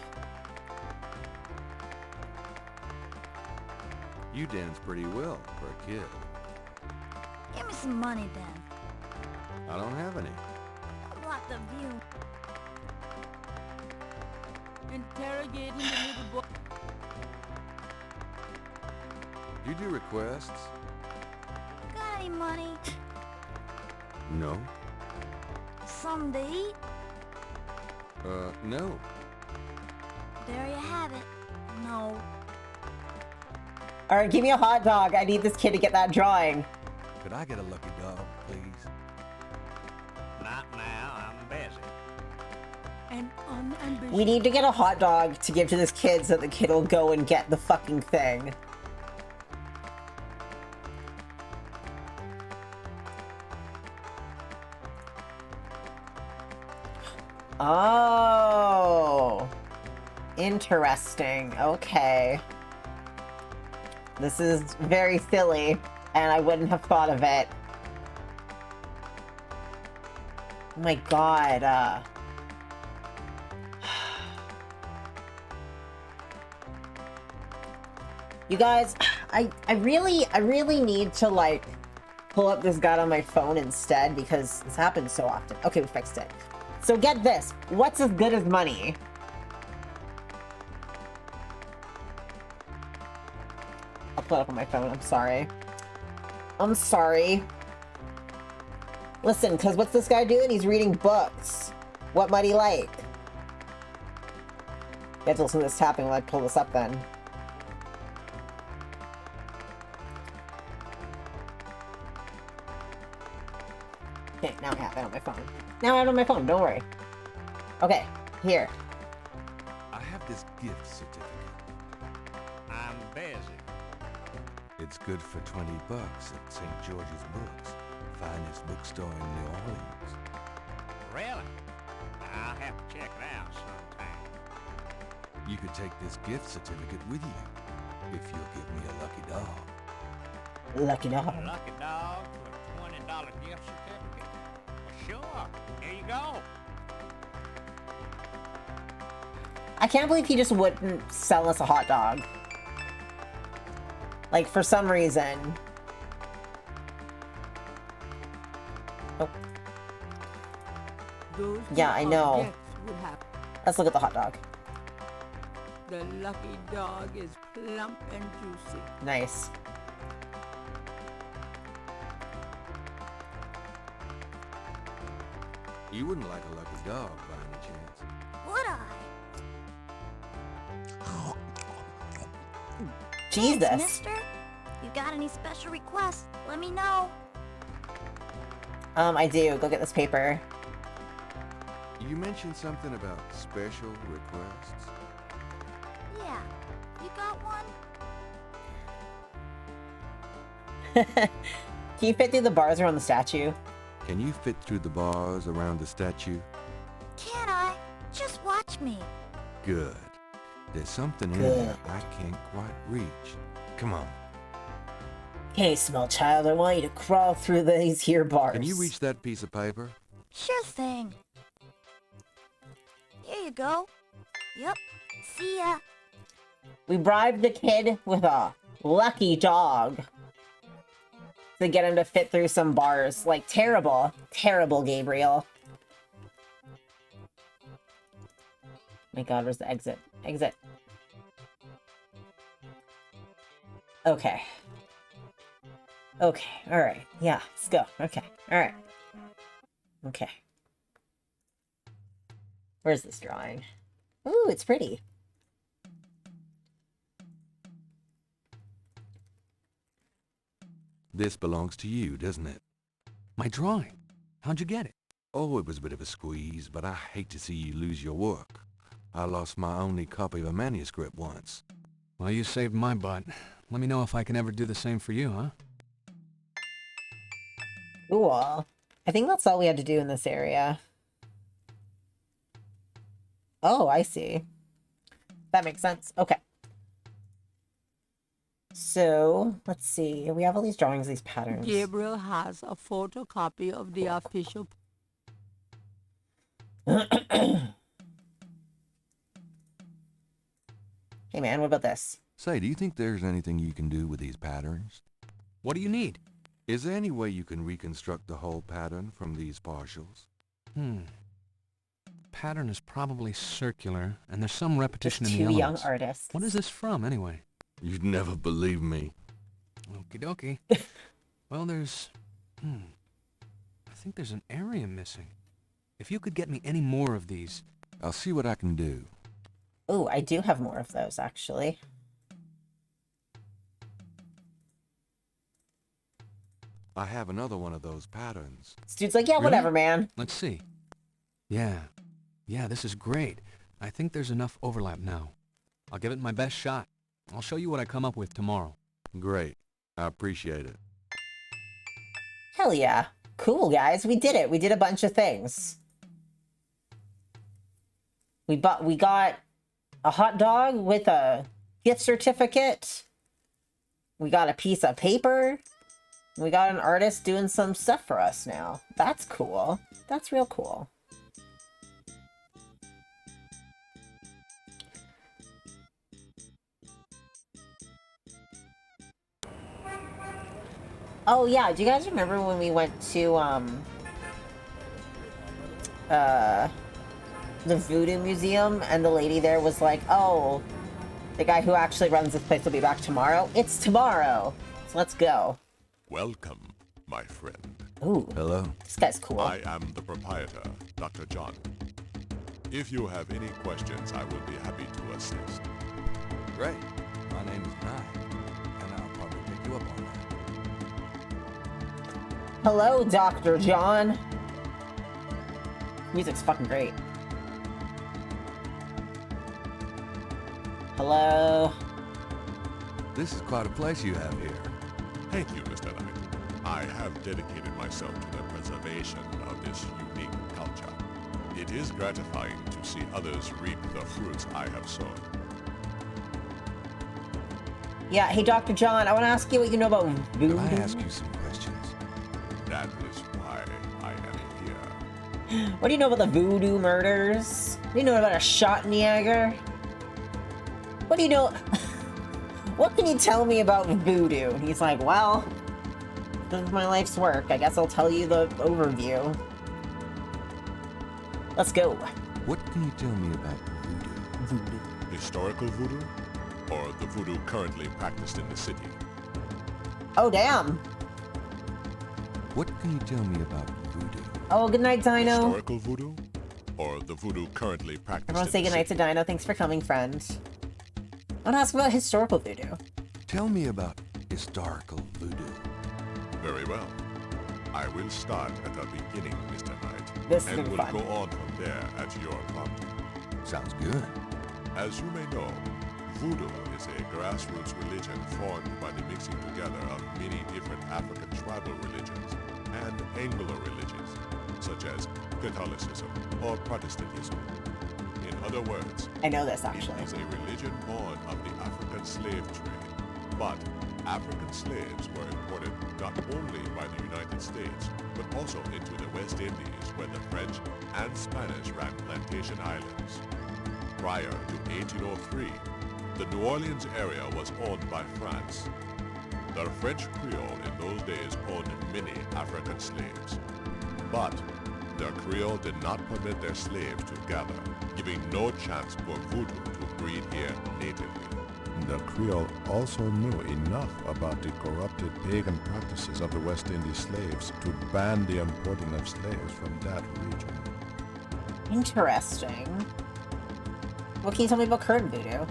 You dance pretty well for a kid. Give me some money then. I don't have any. I'll block the view. Interrogating the little boy. You do requests? Got any money? No. Something to eat? No. There you have it. No. Alright, give me a hot dog. I need this kid to get that drawing. Could I get a lucky dog, please? Not now, I'm busy. An unambitious... We need to get a hot dog to give to this kid so the kid will go and get the fucking thing. Oh. Interesting. Okay. This is very silly, and I wouldn't have thought of it. Oh my god, You guys, I really need to, like, pull up this guide on my phone instead, because this happens so often. Okay, we fixed it. So get this. What's as good as money? I'll pull it up on my phone. I'm sorry. I'm sorry. Listen, because what's this guy doing? He's reading books. What might he like? You have to listen to this tapping while I pull this up then. Okay, now I have it on my phone. Now I have it on my phone, don't worry. Okay, here. I have this gift certificate. I'm busy. It's good for $20 at St. George's Books, finest bookstore in New Orleans. Really? I'll have to check it out sometime. You could take this gift certificate with you, if you'll give me a lucky dog. Lucky dog. A lucky dog for a $20 gift certificate? Well, sure. Here you go. I can't believe he just wouldn't sell us a hot dog. Like, for some reason. Oh. Those Yeah, I know. objects will have- Let's look at the hot dog. The lucky dog is plump and juicy. Nice. You wouldn't like a lucky dog by any chance. Would I? Jesus. Thanks, mister. You got any special requests? Let me know. I do. Go get this paper. You mentioned something about special requests. Yeah. You got one? Can you fit through the bars around the statue? Can you fit through the bars around the statue? Can I? Just watch me. Good. There's something in Good. there I can't quite reach. Come on. Hey, small child, I want you to crawl through these here bars. Can you reach that piece of paper? Sure thing. Here you go. Yep. See ya. We bribed the kid with a lucky dog to get him to fit through some bars. Like, terrible. Terrible, Gabriel. My god, where's the exit? Exit. Okay. Okay, alright. Yeah, let's go. Okay, alright. Okay. Where's this drawing? Ooh, it's pretty. This belongs to you, doesn't it? My drawing. How'd you get it? Oh, it was a bit of a squeeze, but I hate to see you lose your work. I lost my only copy of a manuscript once. Well, you saved my butt. Let me know if I can ever do the same for you, huh? Cool. I think that's all we had to do in this area. Oh, I see. That makes sense. Okay. So, let's see. We have all these drawings, these patterns. Gabriel has a photocopy of the official... Hey man, what about this? Say, do you think there's anything you can do with these patterns? What do you need? Is there any way you can reconstruct the whole pattern from these partials? Pattern is probably circular, and there's some repetition Just in the two young elements. artists. What is this from, anyway? You'd never believe me. Okie dokie. Well, there's... I think there's an area missing. If you could get me any more of these... I'll see what I can do. Oh, I do have more of those, actually. I have another one of those patterns. This dude's like, yeah, Really? whatever, man. Let's see. Yeah, this is great. I think there's enough overlap now. I'll give it my best shot. I'll show you what I come up with tomorrow. Great. I appreciate it. Hell yeah. Cool, guys. We did it. We did a bunch of things. We got a hot dog with a gift certificate. We got a piece of paper. We got an artist doing some stuff for us now. That's cool. That's real cool. Oh yeah, do you guys remember when we went to the Voodoo Museum and the lady there was like, oh, the guy who actually runs this place will be back tomorrow? It's tomorrow. So let's go. Welcome, my friend. Ooh. Hello? This guy's cool. I am the proprietor, Dr. John. If you have any questions, I will be happy to assist. Great. My name is Knight, and I'll probably pick you up on that. Hello, Dr. John. Music's fucking great. Hello. This is quite a place you have here. Thank you, Mr. Knight. I have dedicated myself to the preservation of this unique culture. It is gratifying to see others reap the fruits I have sown. Yeah, hey, Dr. John, I want to ask you what you know about voodoo. Can I ask you some questions? That is why I am here. What do you know about the voodoo murders? What do you know about a shot Niagara? What do you know? What can you tell me about voodoo? And he's like, well, this is my life's work. I guess I'll tell you the overview. Let's go. What can you tell me about voodoo? Historical voodoo? Or the voodoo currently practiced in the city? Oh, damn. What can you tell me about voodoo? Oh, good night, Dino. Historical voodoo? Or the voodoo currently practiced Everyone in say the good night to city? Dino. Thanks for coming, friend. I want to ask about historical voodoo. Tell me about historical voodoo. Very well. I will start at the beginning, Mr. Knight. This is and gonna be will fun. go on from there at your prompting. Sounds good. As you may know, voodoo is a grassroots religion formed by the mixing together of many different African tribal religions and Anglo religions, such as Catholicism or Protestantism. In other words, I know this, actually. it is a religion born of the African slave trade. But African slaves were imported not only by the United States, but also into the West Indies, where the French and Spanish ran plantation islands. Prior to 1803, the New Orleans area was owned by France. The French Creole in those days owned many African slaves. But the Creole did not permit their slaves to gather, giving no chance for voodoo to breed here natively. The Creole also knew enough about the corrupted pagan practices of the West Indies slaves to ban the importing of slaves from that region. Interesting. What can you tell me about current voodoo?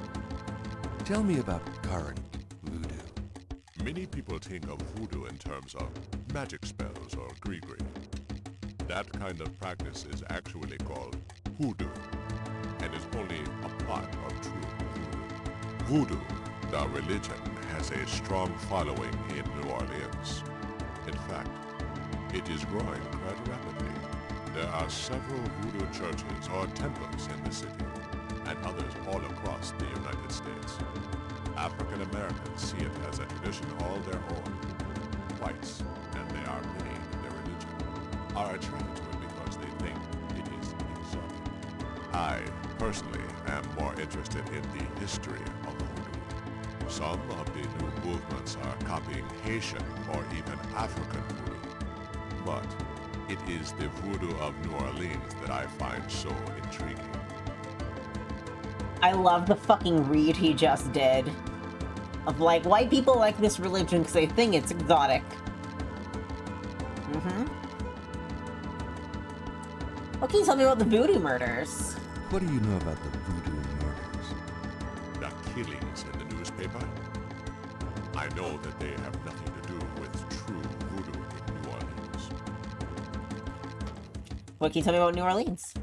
Tell me about current voodoo. Many people think of voodoo in terms of magic spells or gree-gree. That kind of practice is actually called hoodoo, and is only a part of true voodoo. Voodoo, the religion, has a strong following in New Orleans. In fact, it is growing quite rapidly. There are several voodoo churches or temples in the city, and others all across the United States. African Americans see it as a tradition all their own. Whites, and they are many in their religion, are attracted to it because they think it is exotic. I, personally, am more interested in the history of voodoo. Some of the new movements are copying Haitian or even African voodoo. But it is the voodoo of New Orleans that I find so intriguing. I love the fucking read he just did. Of like, white people like this religion because they think it's exotic. Mm-hmm. What can you tell me about the voodoo murders? What do you know about the voodoo murders? The killings in the newspaper? I know that they have nothing to do with true voodoo in New Orleans. What can you tell me about New Orleans?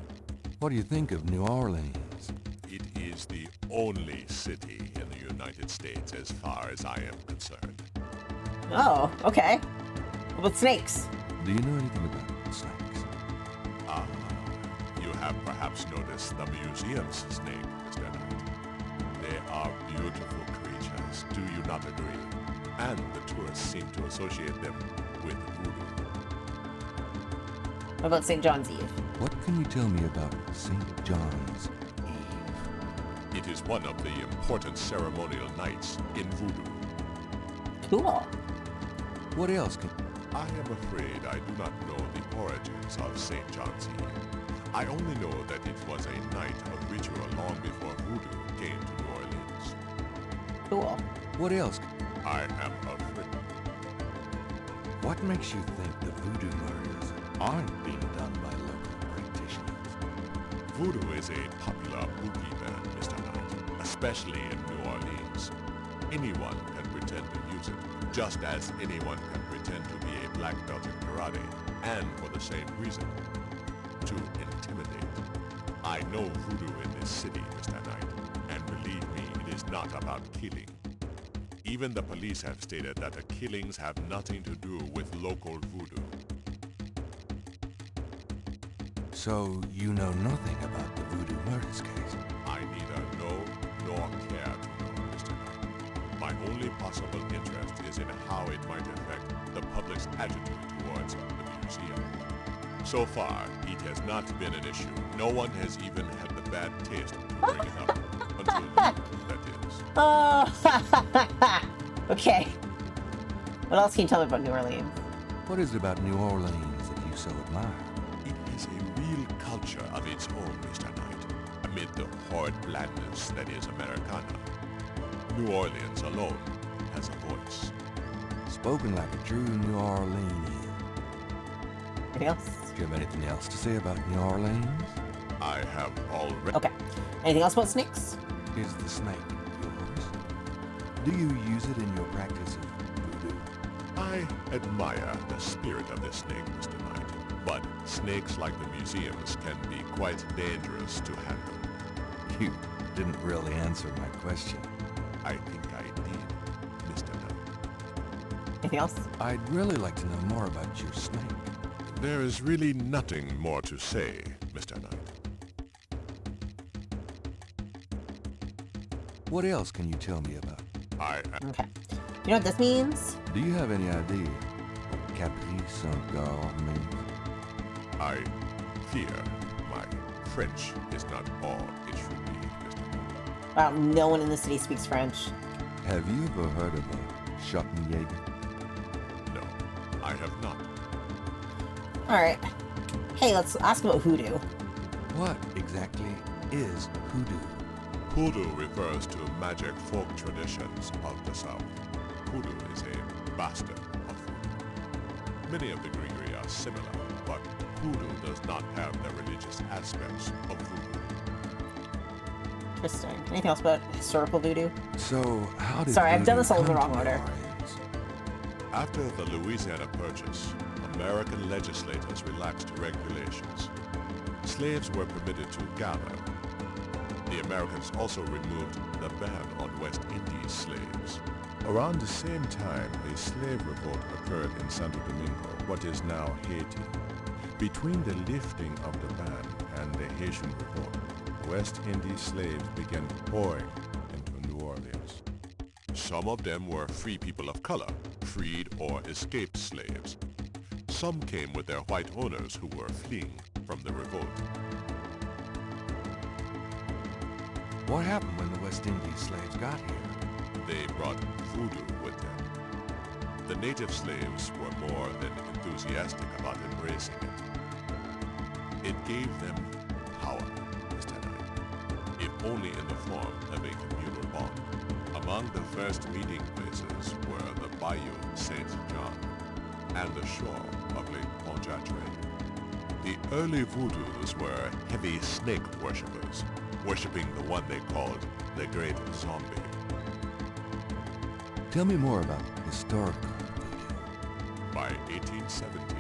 What do you think of New Orleans? It is the only city in the United States as far as I am concerned. Oh, okay. What about snakes? Do you know anything about snakes? Ah, you have perhaps noticed the museum's snake, Mr. Knight. They are beautiful creatures, do you not agree? And the tourists seem to associate them with voodoo. What about St. John's Eve? What can you tell me about St. John's Eve? It is one of the important ceremonial nights in voodoo. Cool. What else can... I am afraid I do not know the origins of St. John's Eve. I only know that it was a night of ritual long before voodoo came to New Orleans. Cool. What else? I am afraid. What makes you think the voodoo murders aren't being done by local practitioners? Voodoo is a popular boogie band, Mr. Knight, especially in New Orleans. Anyone can pretend to use it, just as anyone can pretend to be a black belt in karate, and for the same reason, to intimidate. I know voodoo in this city, Mr. Knight, and believe me, it is not about killing. Even the police have stated that the killings have nothing to do with local voodoo. So you know nothing about the voodoo murders case? I neither know nor care to know, Mr. Knight. My only possible interest is in how it might affect the public's attitude towards the museum. So far, it has not been an issue. No one has even had the bad taste to bring it up. Until you, that is. Oh, okay. What else can you tell me about New Orleans? What is it about New Orleans that you so admire? It is a real culture of its own, Mr. Knight, amid the horrid blandness that is Americana. New Orleans alone has a voice. Spoken like a true New Orleanian. Anything else? Do you have anything else to say about New Orleans? I have already... Okay. Anything else about snakes? Is the snake yours? Do you use it in your practice of voodoo? I admire the spirit of this snake, Mr. Knight, but snakes like the museums can be quite dangerous to handle. You didn't really answer my question. I think I did, Mr. Knight. Anything else? I'd really like to know more about your snake. There is really nothing more to say, Mr. Knight. What else can you tell me about? Okay. You know what this means? Do you have any idea what Caprice en Garde means? I fear my French is not all it should be, Mr. Knight. Wow, no one in the city speaks French. Have you ever heard of a Schottenjäger? No, I have not. Alright. Hey, let's ask about hoodoo. What exactly is hoodoo? Hoodoo refers to magic folk traditions of the South. Hoodoo is a bastard of voodoo. Many of the Grigri are similar, but hoodoo does not have the religious aspects of voodoo. Interesting. Anything else about historical voodoo? So, how did Sorry, I've done voodoo this all in the come wrong to New order. Orleans? After the Louisiana Purchase, American legislators relaxed regulations. Slaves were permitted to gather. The Americans also removed the ban on West Indies slaves. Around the same time, a slave revolt occurred in Santo Domingo, what is now Haiti. Between the lifting of the ban and the Haitian revolt, West Indies slaves began pouring into New Orleans. Some of them were free people of color, freed or escaped slaves. Some came with their white owners who were fleeing from the revolt. What happened when the West Indies slaves got here? They brought voodoo with them. The native slaves were more than enthusiastic about embracing it. It gave them power, Mr. Knight, if only in the form of a communal bond. Among the first meeting places were the Bayou St. John and the shore of Lake Pontchartrain. The early voodoos were heavy snake worshippers, worshipping the one they called the Great Zombie. Tell me more about historical voodoo. By 1817,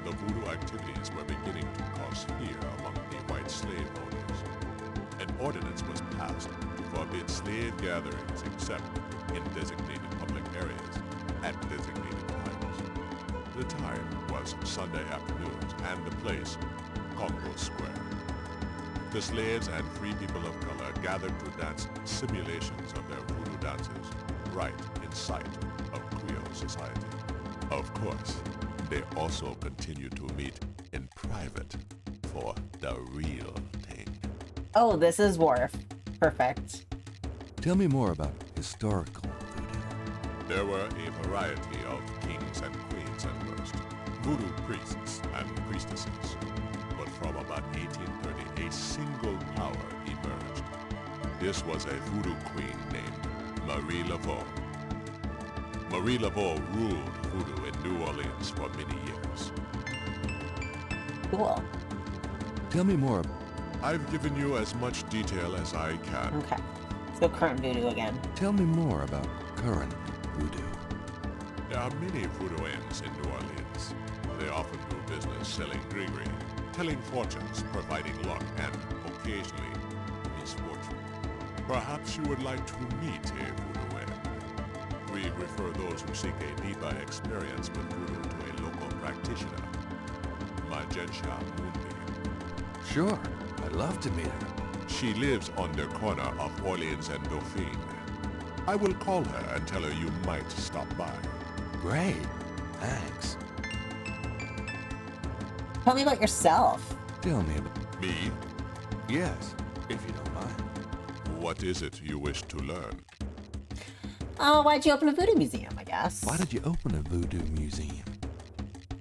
the voodoo activities were beginning to cause fear among the white slave owners. An ordinance was passed to forbid slave gatherings except in designated public areas at designated times. The time was Sunday afternoons and the place, Congo Square. The slaves and free people of color gathered to dance simulations of their voodoo dances right in sight of Creole society. Of course, they also continued to meet in private for the real thing. Oh, this is Worf. Perfect. Tell me more about historical voodoo. There were a variety of kings and queens at first, voodoo priests and priestesses. But from about 1830, a single power emerged. This was a voodoo queen named Marie Laveau. Marie Laveau ruled voodoo in New Orleans for many years. Cool. Tell me more. I've given you as much detail as I can. Okay. Let's go current voodoo again. Tell me more about current voodoo. There are many voodooians in New Orleans. They often do business selling grigri, telling fortunes, providing luck, and occasionally misfortune. Perhaps you would like to meet a voodooian. We refer those who seek a deeper experience with voodoo to a local practitioner, Magentia Moonbeam. Sure, I'd love to meet her. She lives on the corner of Orleans and Dauphine. I will call her and tell her you might stop by. Great, thanks. Tell me about yourself. Tell me about... Me? Yes, if you don't mind. What is it you wish to learn? Oh, why'd you open a voodoo museum, I guess? Why did you open a voodoo museum?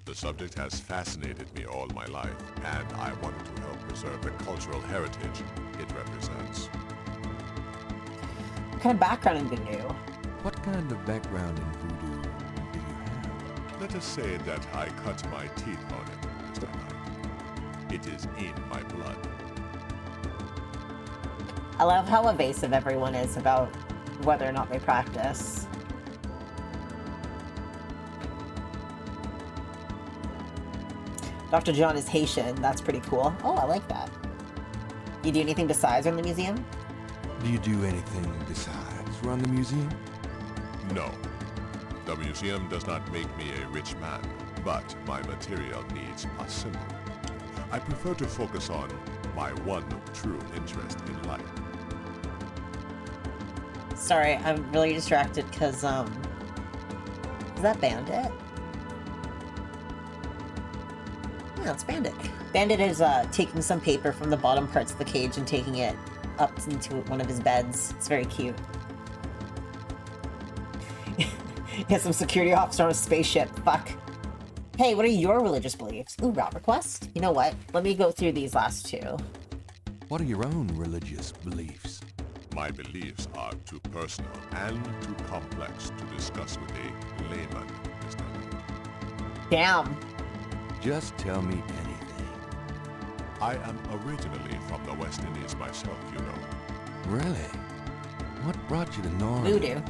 The subject has fascinated me all my life, and I wanted to help preserve the cultural heritage it represents. What kind of background in voodoo? What kind of background in voodoo do you have? Let us say that I cut my teeth on it, Mr. Knight. It is in my blood. I love how evasive everyone is about whether or not they practice. Dr. John is Haitian. That's pretty cool. Oh, I like that. You do anything besides run the museum? Do you do anything besides run the museum? No. The museum does not make me a rich man, but my material needs are simple. I prefer to focus on my one true interest in life. Sorry, I'm really distracted because, is that Bandit? Yeah, it's Bandit. Bandit is, taking some paper from the bottom parts of the cage and taking it up into one of his beds. It's very cute. He has some security officer on a spaceship. Fuck. Hey, what are your religious beliefs? Ooh, route request? You know what? Let me go through these last two. What are your own religious beliefs? My beliefs are too personal and too complex to discuss with a layman, Mr. Knight. Damn. Just tell me anything. I am originally from the West Indies myself, you know. Really? What brought you to New Orleans? Voodoo.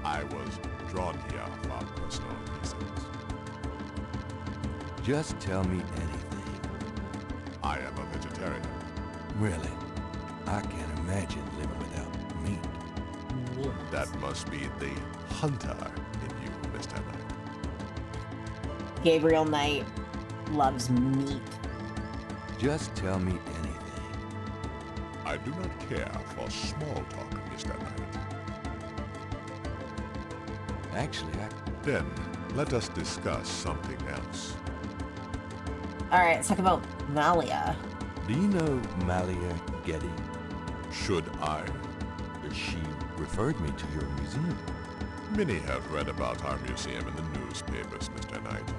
I was drawn here for personal reasons. Just tell me anything. I am a vegetarian. Really? I can't imagine living without meat. That must be the hunter in you, Mr. Knight. Gabriel Knight loves meat. Just tell me anything. I do not care for small talk, Mr. Knight. Actually, Then, let us discuss something else. Alright, let's talk about Malia. Do you know Malia Getty? Should I? She referred me to your museum. Many have read about our museum in the newspapers, Mr. Knight.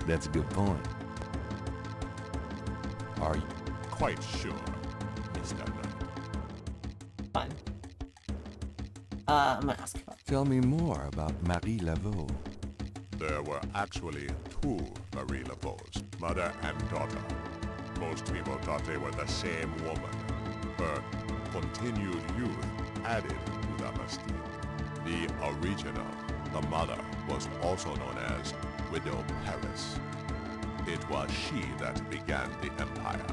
That's a good point. Are you? Quite sure, Mr. Knight. Fine. I'm gonna ask about. Tell me more about Marie Laveau. There were actually two Marie Laveaus, mother and daughter. Most people thought they were the same woman. Her continued youth added to the mystique. The original, the mother, was also known as Widow Paris. It was she that began the empire.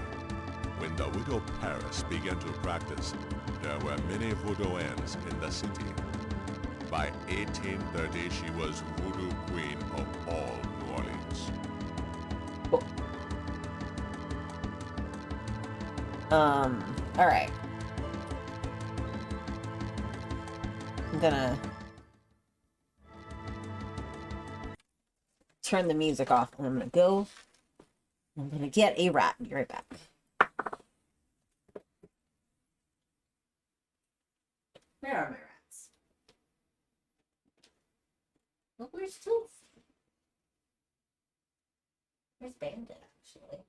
When the Widow Paris began to practice, there were many Voodooans in the city. By 1830, she was Voodoo Queen of all New Orleans. Alright. I'm gonna turn the music off and I'm gonna go. I'm gonna get a rat. Be right back. Where are my rats? Look, where's Toast? Where's Bandit, actually?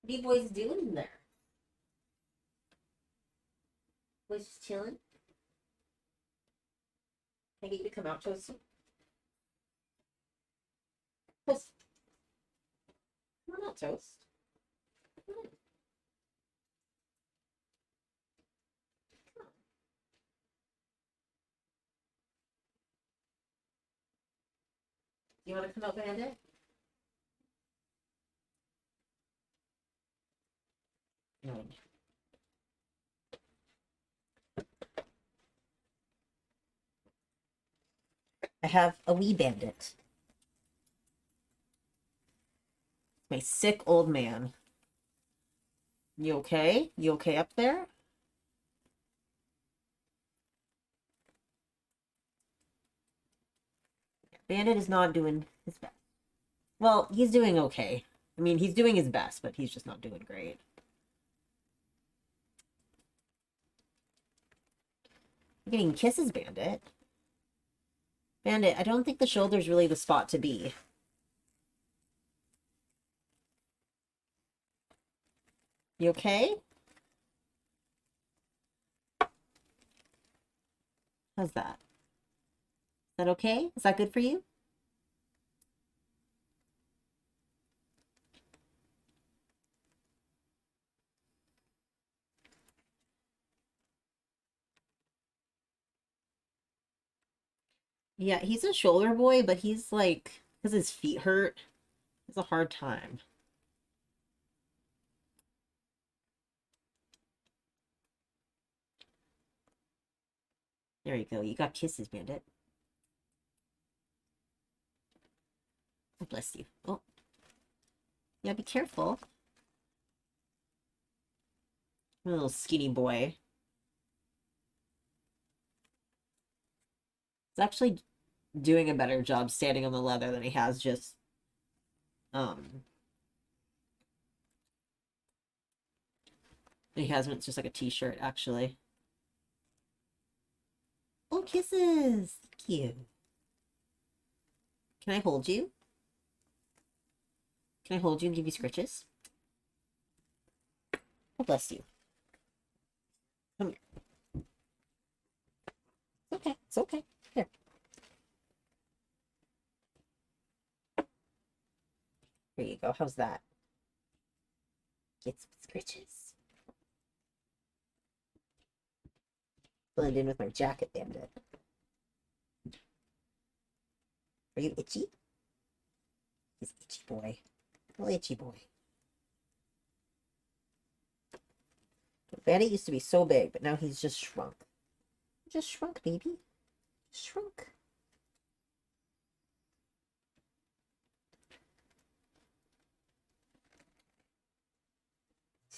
What are you boys doing in there? Boys just chilling? Can I get you to come out, Toast? Toast. Come on out, Toast. Come on. Come on. You want to come out, Bandit? No. I have a wee bandit. My sick old man. You okay? You okay up there? Bandit is not doing his best. Well, he's doing okay. I mean, he's doing his best, but he's just not doing great. You're getting kisses, Bandit. Bandit, I don't think the shoulder's really the spot to be. You okay? How's that? Is that okay? Is that good for you? Yeah, he's a shoulder boy, but he's like, because his feet hurt, it's a hard time. There you go. You got kisses, Bandit. Oh, bless you. Oh. Yeah, be careful. A little skinny boy. He's actually doing a better job standing on the leather than he has just he has when it's just like a t-shirt, actually. Oh, kisses! Thank you. Can I hold you? Can I hold you and give you scritches? Oh, bless you. Come here. It's okay. It's okay. Here. There you go. How's that? Get some scritches. Blend in with my jacket, Bandit. Are you itchy? He's itchy boy. Little itchy boy. Bandit used to be so big, but now he's just shrunk. Just shrunk, baby. Shrunk.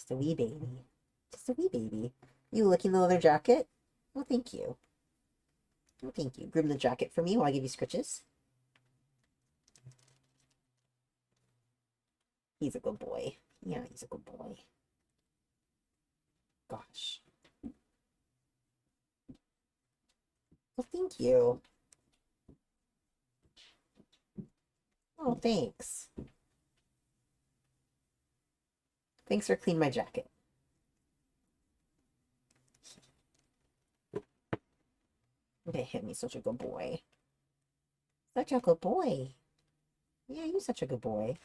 Just a wee baby. Just a wee baby. You licking the leather jacket? Oh, thank you. Oh, thank you. Groom the jacket for me while I give you scritches. He's a good boy. Yeah, he's a good boy. Gosh. Well, thank you. Oh, thanks. Thanks for cleaning my jacket. Okay, him, he's such a good boy. Such a good boy. Yeah, you're such a good boy.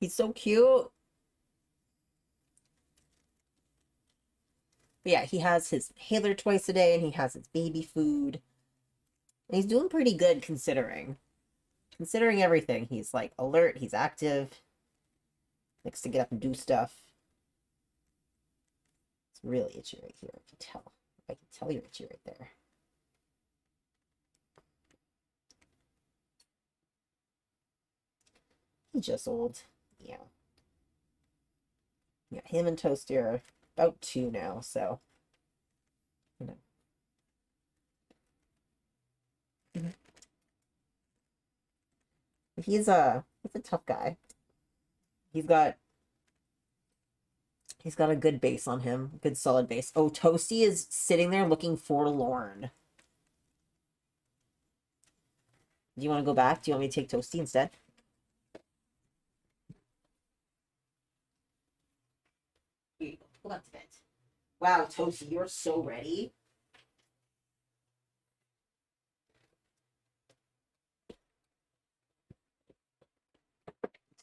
He's so cute. But yeah, he has his Hailer twice a day, and he has his baby food. And he's doing pretty good considering. Considering everything. He's like alert, he's active. Likes to get up and do stuff. It's really itchy right here, I can tell. I can tell you're itchy right there. He's just old. Yeah. Yeah, him and Toasty are about 2 now, so you know. He's a tough guy. He's got a good base on him, good solid base. Oh, Toasty is sitting there looking forlorn. Do you want to go back? Do you want me to take Toasty instead? Here you go. Hold on to bed. Wow, Toasty, you're so ready.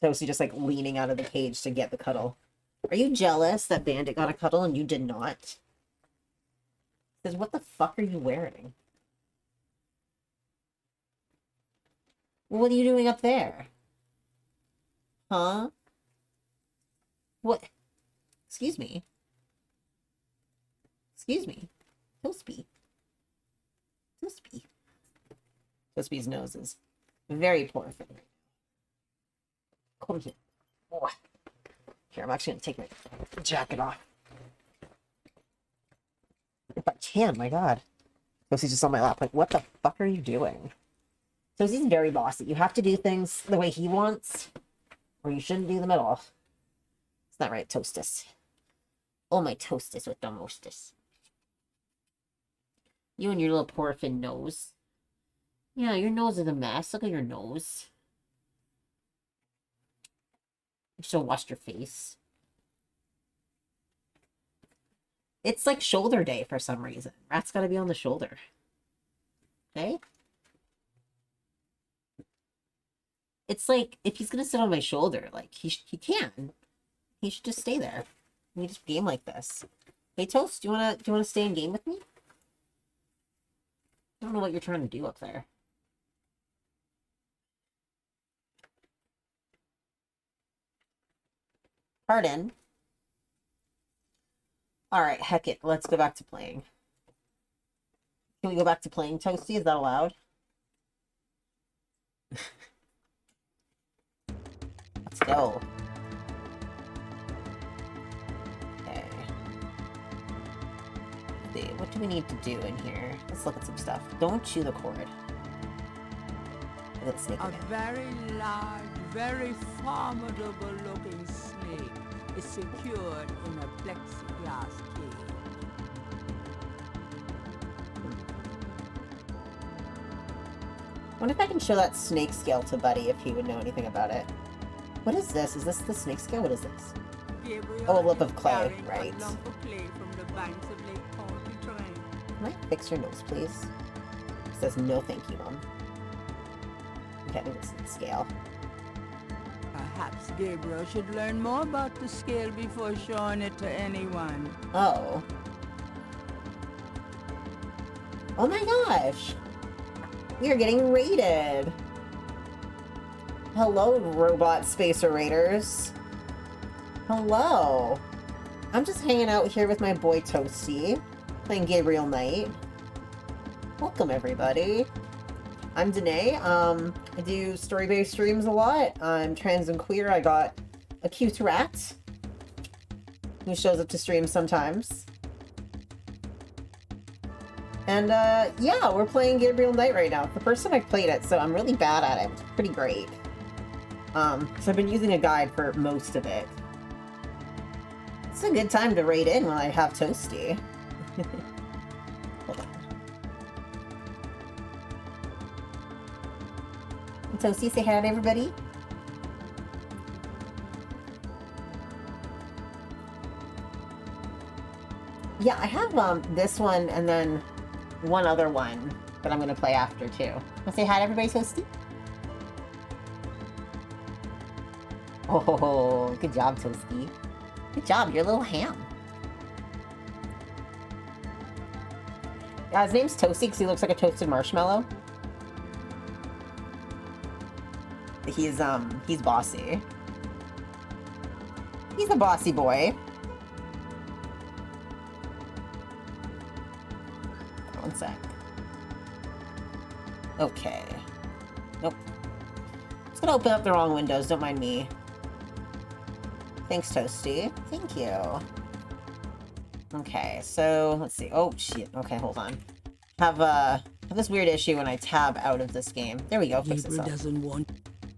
Toasty just like leaning out of the cage to get the cuddle. Are you jealous that Bandit got a cuddle and you did not? Says, what the fuck are you wearing? Well, what are you doing up there? Huh? What? Excuse me. Excuse me. Toasty. Toasty. Toasty's nose is very poor for me. Come here. Oh. Here, I'm actually going to take my jacket off. If I can, my god. Tosie's just on my lap. Like, what the fuck are you doing? Tosie's very bossy. You have to do things the way he wants, or you shouldn't do them at all. It's not right, Toastus. Oh, my Toastus with the mostest. You and your little porcine nose. Yeah, your nose is a mess. Look at your nose. You should have washed your face. It's like shoulder day for some reason. Rat's gotta be on the shoulder. Okay? It's like, if he's gonna sit on my shoulder, like, he can. He should just stay there. We just game like this. Hey, Toast, do you wanna stay in game with me? I don't know what you're trying to do up there. Pardon? Alright, heck it. Let's go back to playing. Can we go back to playing, Toasty? Is that allowed? Let's go. Okay. Let's see, what do we need to do in here? Let's look at some stuff. Don't chew the cord. Let's sneak A again. very large, very formidable looking snake is secured in a plexiglass cage. Wonder if I can show that snake scale to Buddy if he would know anything about it. What is this? Is this the snake scale? What is this? Gabriel Oh, a lip is of clay, carrying right. A lump of clay from the banks of Lake Pontchartrain. Can I fix your nose, please? It says no thank you, Mom. Okay, I think this is the scale. Perhaps Gabriel should learn more about the scale before showing it to anyone. Oh. Oh my gosh! We are getting raided! Hello, robot spacer raiders. Hello. I'm just hanging out here with my boy Toasty, playing Gabriel Knight. Welcome, everybody. I'm Danae. I do story-based streams a lot. I'm trans and queer. I got a cute rat who shows up to stream sometimes. And, yeah, we're playing Gabriel Knight right now. It's the first time I've played it, so I'm really bad at it. It's pretty great. So I've been using a guide for most of it. It's a good time to raid in when I have Toasty. Hold on. Toasty, say hi to everybody. Yeah, I have this one and then one other one that I'm gonna play after too. Wanna say hi to everybody, Toasty? Oh, good job, Toasty. Good job, you're a little ham. Yeah, his name's Toasty because he looks like a toasted marshmallow. He's bossy. He's a bossy boy. One sec. Okay. Nope. Just gonna open up the wrong windows, don't mind me. Thanks, Toasty. Thank you. Okay, so let's see. Oh shit. Okay, hold on. Have this weird issue when I tab out of this game. There we go. Fix itself. doesn't want.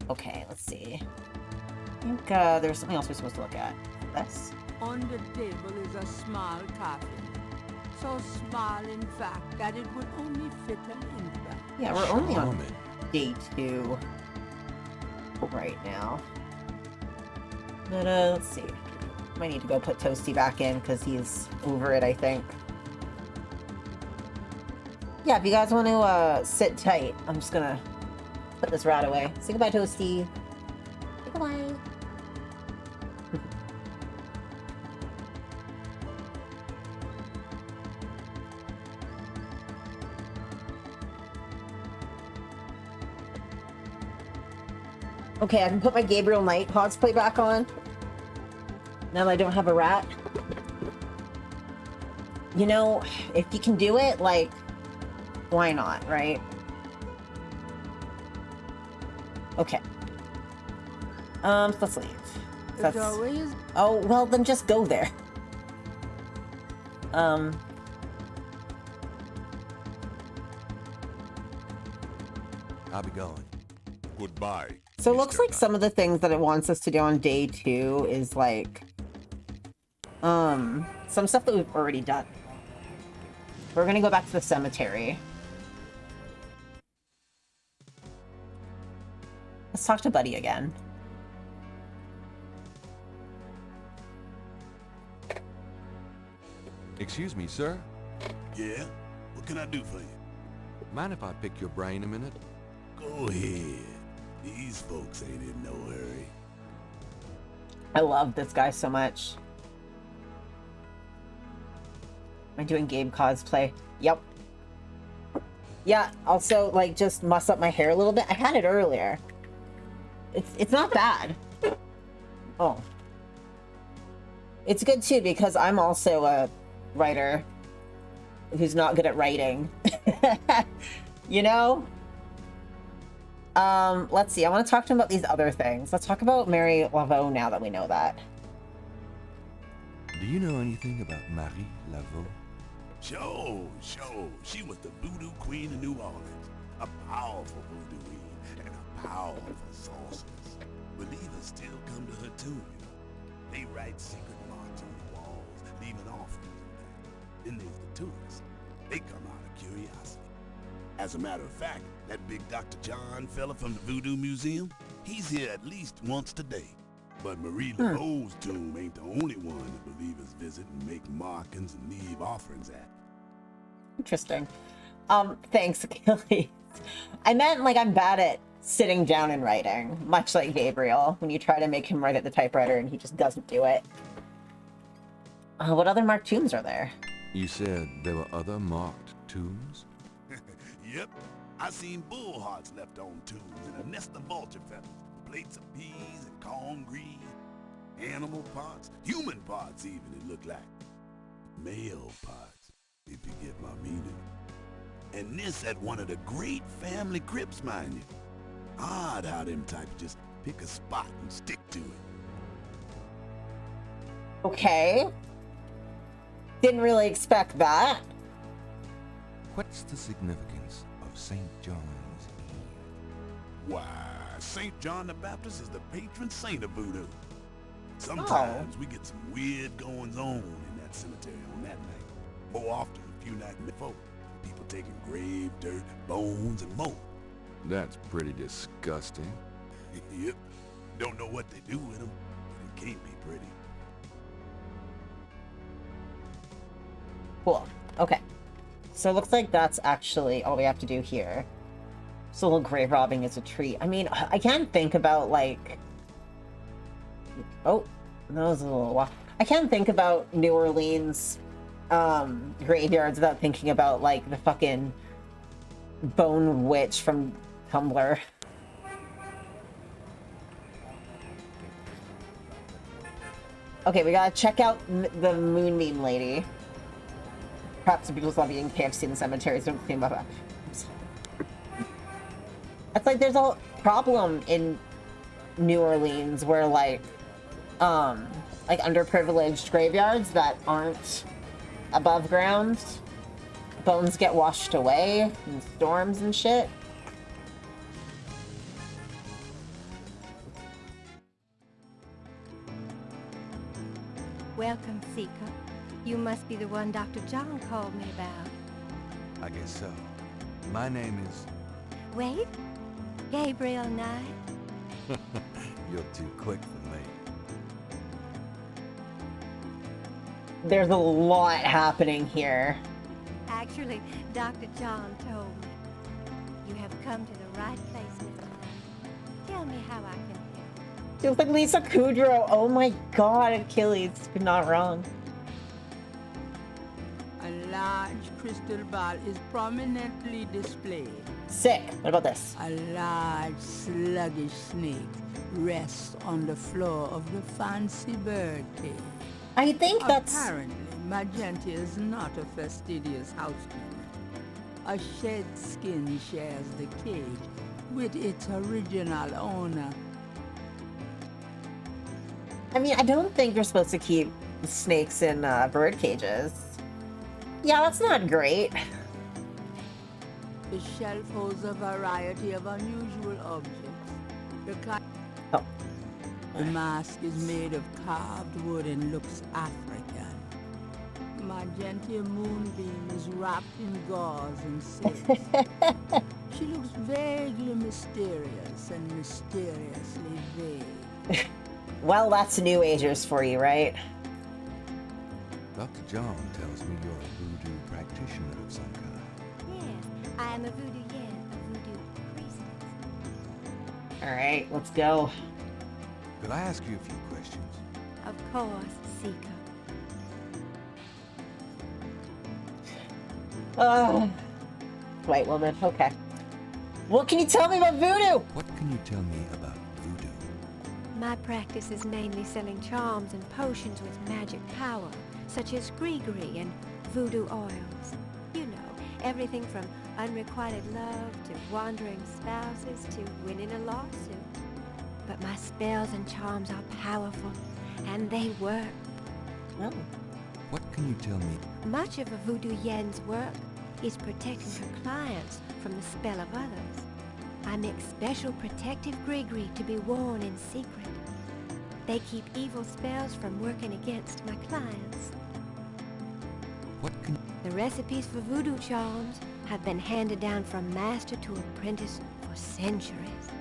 Okay, let's see. I think there's something else we're supposed to look at. This. On the table is a small coffin. So small, in fact, that it would only fit an infant. Yeah, we're only on day 2 right now. But let's see. Might need to go put Toasty back in because he's over it, I think. Yeah, if you guys want to sit tight, I'm just gonna put this rat away. Say goodbye, Toasty. Say goodbye. Okay, I can put my Gabriel Knight cosplay back on. Now that I don't have a rat. You know, if you can do it, like, why not, right? Okay. Let's leave. That's... Oh, well, then just go there. I'll be going. Goodbye. So it looks like some of the things that it wants us to do on day 2 is like, some stuff that we've already done. We're gonna go back to the cemetery. Let's talk to Buddy again. Excuse me, sir. Yeah? What can I do for you? Mind if I pick your brain a minute? Go ahead. These folks ain't in no hurry. I love this guy so much. Am I doing game cosplay? Yep. Yeah, also, like, just muss up my hair a little bit. I had it earlier. It's not bad. Oh. It's good, too, because I'm also a writer who's not good at writing. You know? Let's see. I want to talk to him about these other things. Let's talk about Mary Laveau now that we know that. Do you know anything about Marie Laveau? Sure. She was the voodoo queen of New Orleans. A powerful voodoo queen and a powerful sorceress. Believers still come to her tomb, you know. They write secret marks on the walls, leaving offerings in there. Then there's the tourists. They come out of curiosity. As a matter of fact, that big Dr. John fella from the Voodoo Museum, he's here at least once today. But Marie Laveau's tomb ain't the only one the believers visit and make markings and leave offerings at. Interesting. Thanks, Achilles. I meant, like, I'm bad at sitting down and writing, much like Gabriel, when you try to make him write at the typewriter and he just doesn't do it. What other marked tombs are there? You said there were other marked tombs? Yep. I seen bull hearts left on tombs and a nest of vulture feathers, plates of peas and corn green, animal parts, human parts even, it looked like. Male parts, if you get my meaning. And this at one of the great family crypts, mind you. Odd how them types just pick a spot and stick to it. Okay. Didn't really expect that. What's the significance of St. John's Eve? Why, St. John the Baptist is the patron saint of voodoo. Sometimes we get some weird goings-on in that cemetery on that night. More often, a few nights before. People taking grave dirt, bones, and more. That's pretty disgusting. Yep. Don't know what they do with them, but it can't be pretty. Cool. Okay. So it looks like that's actually all we have to do here. So a little grave robbing is a treat. I mean, I can't think about, like... Oh, that was a little wild. I can't think about New Orleans graveyards without thinking about, like, the fucking Bone Witch from Tumblr. Okay, we gotta check out the Moonbeam Lady. Perhaps people love eating KFC in the cemeteries. Don't think about that. It's like there's a problem in New Orleans where, like underprivileged graveyards that aren't above ground, bones get washed away in storms and shit. Welcome, Seeker. You must be the one Dr. John called me about. I guess so. My name is... Wait? Gabriel Knight? You're too quick for me. There's a lot happening here. Actually, Dr. John told me. You have come to the right place, Mr. Knight. Tell me how I can help. She looks like Lisa Kudrow. Oh my god, Achilles. You're not wrong. A large crystal ball is prominently displayed. Sick. What about this? A large, sluggish snake rests on the floor of the fancy bird cage. I think that's... Apparently, Magenta is not a fastidious housekeeper. A shed skin shares the cage with its original owner. I mean, I don't think you're supposed to keep snakes in bird cages. Yeah, that's not great. The shelf holds a variety of unusual objects. The mask is made of carved wood and looks African. Magenta Moonbeam is wrapped in gauze and silk. She looks vaguely mysterious and mysteriously vague. Well, that's New Agers for you, right? Dr. John tells me you're a voodoo practitioner of some kind. Yes, I am a voodoo yen, a voodoo priestess. Alright, let's go. Could I ask you a few questions? Of course, Seeker. White woman, okay. What can you tell me about voodoo? What can you tell me about voodoo? My practice is mainly selling charms and potions with magic power, such as gree-gree and voodoo oils. You know, everything from unrequited love to wandering spouses to winning a lawsuit. But my spells and charms are powerful, and they work. Oh. What can you tell me? Much of a voodoo yen's work is protecting her clients from the spell of others. I make special protective gree-gree to be worn in secret. They keep evil spells from working against my clients. What can... The recipes for voodoo charms have been handed down from master to apprentice for centuries.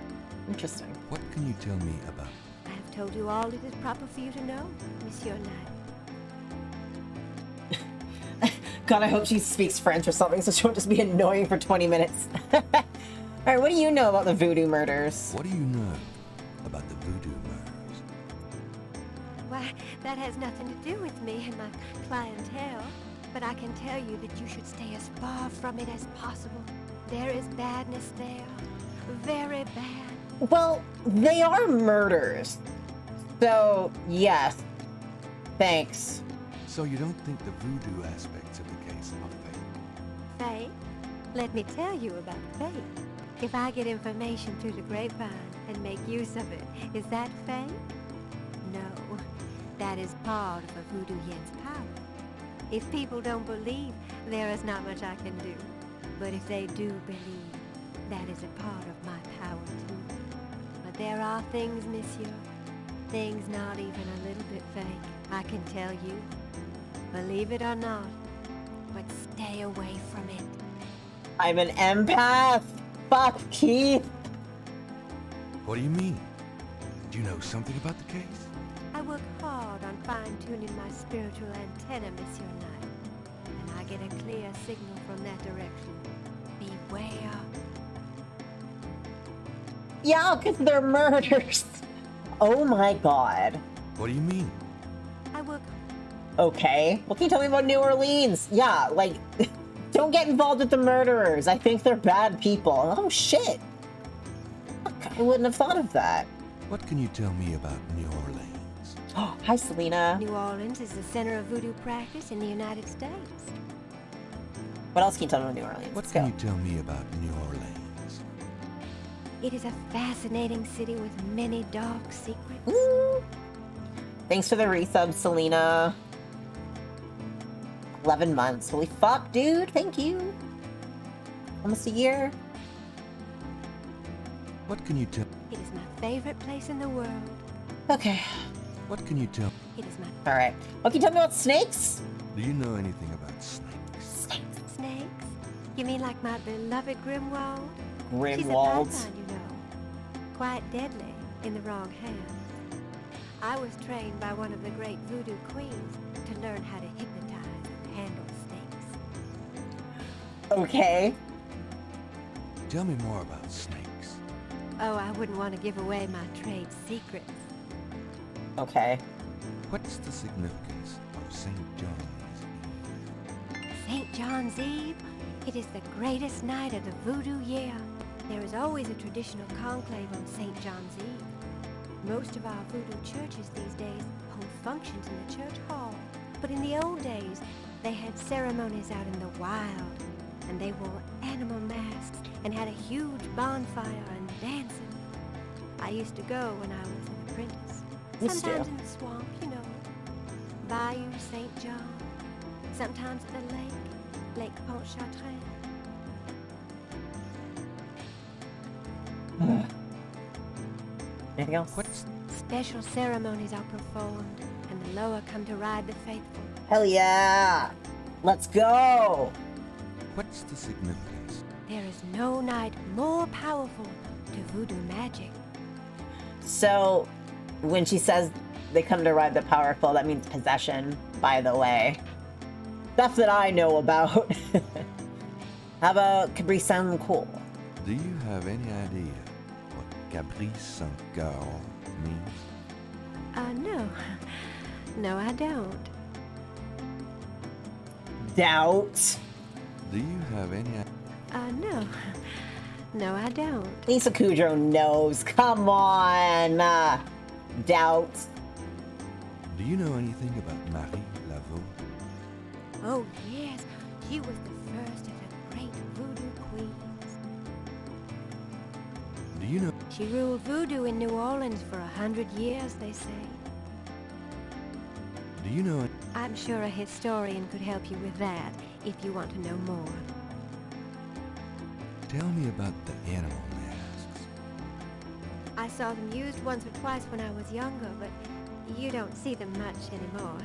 Interesting. What can you tell me about... I have told you all it is proper for you to know, Monsieur Knight. God, I hope she speaks French or something so she won't just be annoying for 20 minutes. Alright, what do you know about the voodoo murders? What do you know about the voodoo murders? Why, that has nothing to do with me and my clientele. But I can tell you that you should stay as far from it as possible. There is badness there. Very bad. Well, they are murders. So, yes. Thanks. So you don't think the voodoo aspects of the case are fake? Fake? Let me tell you about fate. If I get information through the grapevine and make use of it, is that fate? No. That is part of a voodoo yen's power. If people don't believe, there is not much I can do. But if they do believe, that is a part of my power too. But there are things, monsieur, things not even a little bit fake, I can tell you. Believe it or not, but stay away from it. I'm an empath. Fuck, Keith. What do you mean? Do you know something about the case? I work hard on fine-tuning my spiritual antenna, Monsieur Knight. And I get a clear signal from that direction. Beware. Yeah, because they're murders. Oh my god. What do you mean? I work... Okay. What can you tell me about New Orleans? Yeah, like, don't get involved with the murderers. I think they're bad people. Oh shit. Fuck, I wouldn't have thought of that. What can you tell me about New Orleans? Oh, hi, Selena. New Orleans is the center of voodoo practice in the United States. What else can you tell me about New Orleans? What Let's can go. you tell me about New Orleans? It is a fascinating city with many dark secrets. Ooh. Thanks for the resub, Selena. 11 months. Holy fuck, dude. Thank you. Almost a year. What can you tell? It is my favorite place in the world. Okay. What can you tell? It is my... All right. What can you tell me about snakes? Do you know anything about snakes? Snakes? You mean like my beloved Grimwald? She's a Grimwald. python, you know. Quite deadly in the wrong hands. I was trained by one of the great voodoo queens to learn how to hypnotize and handle snakes. Okay. Tell me more about snakes. Oh, I wouldn't want to give away my trade secrets. Okay. What's the significance of St. John's Eve? St. John's Eve? It is the greatest night of the voodoo year. There is always a traditional conclave on St. John's Eve. Most of our voodoo churches these days hold functions in the church hall. But in the old days, they had ceremonies out in the wild, and they wore animal masks and had a huge bonfire and dancing. I used to go when I was an apprentice. Sometimes in the swamp, you know. Bayou St. John. Sometimes at the Lake Pontchartrain. Anything else? Special ceremonies are performed, and the Loa come to ride the faithful. Hell yeah! Let's go! What's the significance? There is no night more powerful to voodoo magic. So, when she says they come to ride the powerful, that means possession, by the way. Stuff that I know about. How about Capri Sun Cool? Do you have any idea what Caprice Saint-Girl means? No. No, I don't. Doubt. Do you have any No. No, I don't. Lisa Kudrow knows. Come on. Doubt. Do you know anything about Marie Laveau? Oh, yes. She was the first of the great voodoo queens. Do you know? She ruled voodoo in New Orleans for 100 years, they say. Do you know? I'm sure a historian could help you with that, if you want to know more. Tell me about the animal masks. I saw them used once or twice when I was younger, but you don't see them much anymore.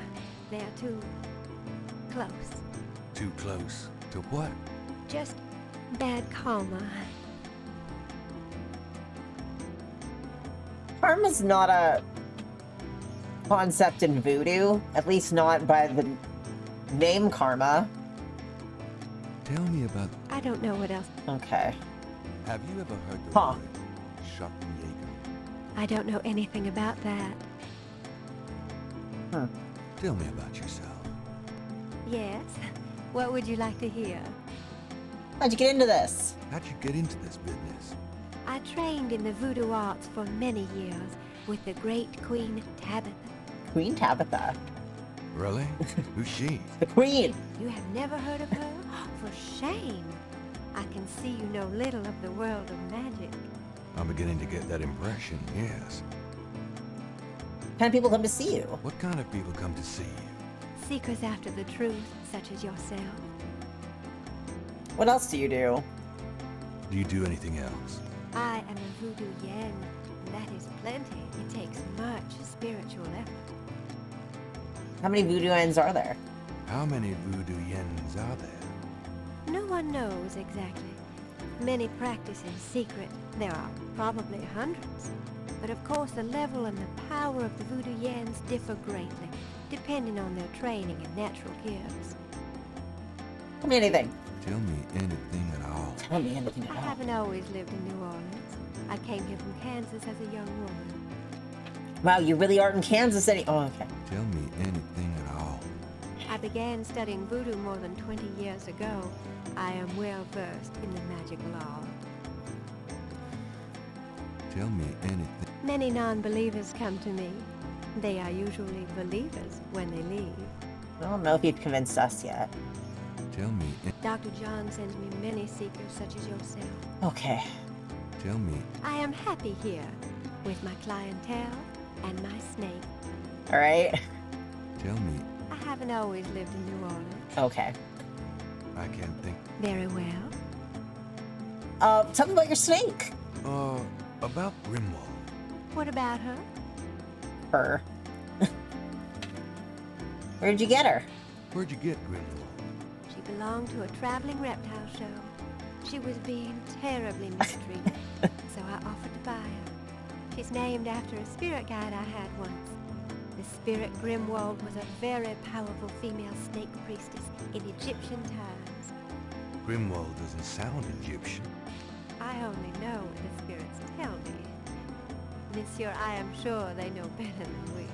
They're too close. Too close to what? Just bad karma. Karma's not a concept in voodoo, at least not by the name karma. Tell me about... I don't know what else. Okay. Have you ever heard the Huh. word Schottenjäger? I don't know anything about that. Tell me about yourself. Yes? What would you like to hear? How'd you get into this? How'd you get into this business? I trained in the voodoo arts for many years with the great Queen Tabitha. Queen Tabitha. Really? Who's she? The Queen. You have never heard of her? For shame. I can see you know little of the world of magic. I'm beginning to get that impression, yes. What kind of people come to see you? What kind of people come to see you? Seekers after the truth, such as yourself. What else do you do? Do you do anything else? I am a voodoo yen, and that is plenty. It takes much spiritual effort. How many voodoo ends are there? How many voodoo yens are there? No one knows exactly. Many practice in secret. There are probably hundreds. But of course the level and the power of the voodoo yens differ greatly, depending on their training and natural gifts. Tell me anything. Tell me anything at all. Tell me anything at I all. haven't always lived in New Orleans. I came here from Kansas as a young woman. Wow, you really aren't in Kansas any— Oh, okay. Tell me anything at all. I began studying voodoo more than 20 years ago. I am well versed in the magical art. Tell me anything. Many non-believers come to me. They are usually believers when they leave. I don't know if you've convinced us yet. Tell me. Dr. John sends me many seekers such as yourself. Okay. Tell me. I am happy here with my clientele and my snake. All right. Tell me. I haven't always lived in New Orleans. Okay. I can't think. Very well. Tell me about your snake. About Grimwald. What about her? Her. Where'd you get her? Where'd you get Grimwald? She belonged to a traveling reptile show. She was being terribly mistreated, so I offered to buy her. She's named after a spirit guide I had once. The spirit Grimwald was a very powerful female snake priestess in Egyptian times. Grimwald doesn't sound Egyptian. I only know what the spirits tell me. Monsieur, I am sure they know better than we.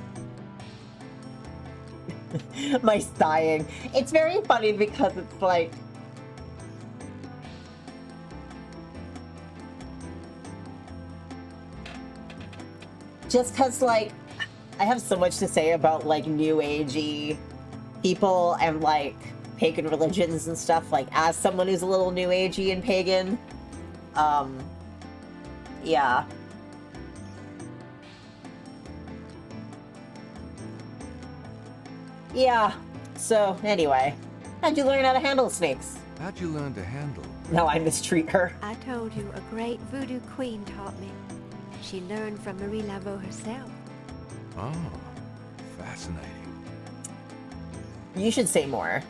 My sighing. It's very funny because it's like... Just because, like, I have so much to say about, like, new agey people and, like, pagan religions and stuff, like, as someone who's a little new agey and pagan. Yeah. Yeah. So, anyway. How'd you learn how to handle snakes? How'd you learn to handle? No, I mistreat her. I told you, a great voodoo queen taught me. She learned from Marie Laveau herself. Oh, fascinating. You should say more.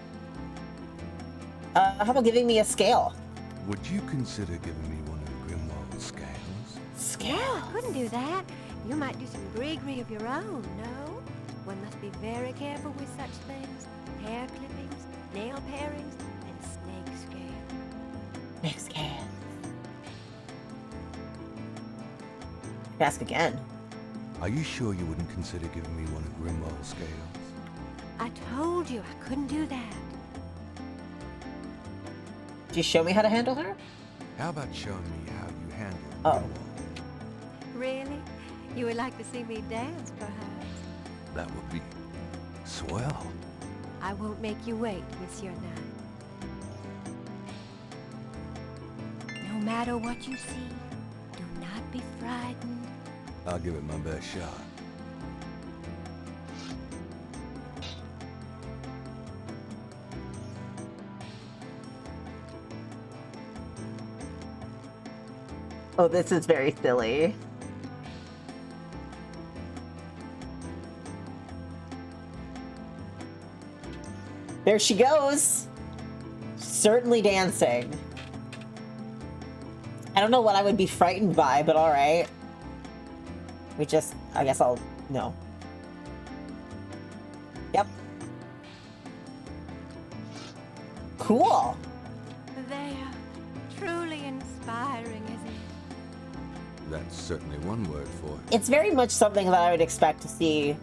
How about giving me a scale? Would you consider giving me one of Grimwald's scales? Scale? No, I couldn't do that. You might do some gree-gree of your own, no? One must be very careful with such things. Hair clippings, nail parings, and snake scales. Snake scales. Ask again. Are you sure you wouldn't consider giving me one of Grimwald's scales? I told you I couldn't do that. Did you show me how to handle her? How about showing me how you handle Grimwald? Really? You would like to see me dance, perhaps? That would be swell. I won't make you wait, Monsieur Knight. No matter what you see, do not be frightened. I'll give it my best shot. Oh, this is very silly. There she goes. Certainly dancing. I don't know what I would be frightened by, but all right. I guess I'll, no. Yep. Cool. They are truly inspiring, isn't it? That's certainly one word for it. It's very much something that I would expect to see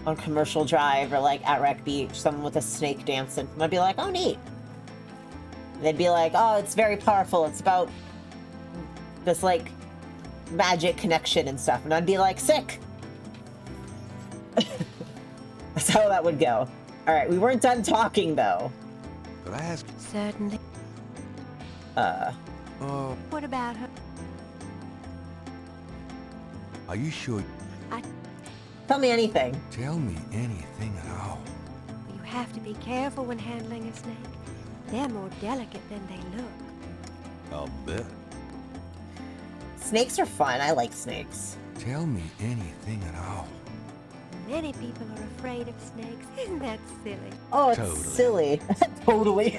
on Commercial Drive or like at Wreck Beach, someone with a snake dancing. And I'd be like, oh, neat. They'd be like, oh, it's very powerful. It's about this like magic connection and stuff. And I'd be like, sick. That's how that would go. All right, we weren't done talking though. Could I ask? Certainly. What about her? Are you sure? Tell me anything. Tell me anything at all. You have to be careful when handling a snake. They're more delicate than they look. I'll bet. Snakes are fun. I like snakes. Tell me anything at all. Many people are afraid of snakes. Isn't that silly? Oh, it's Totally. silly. Totally.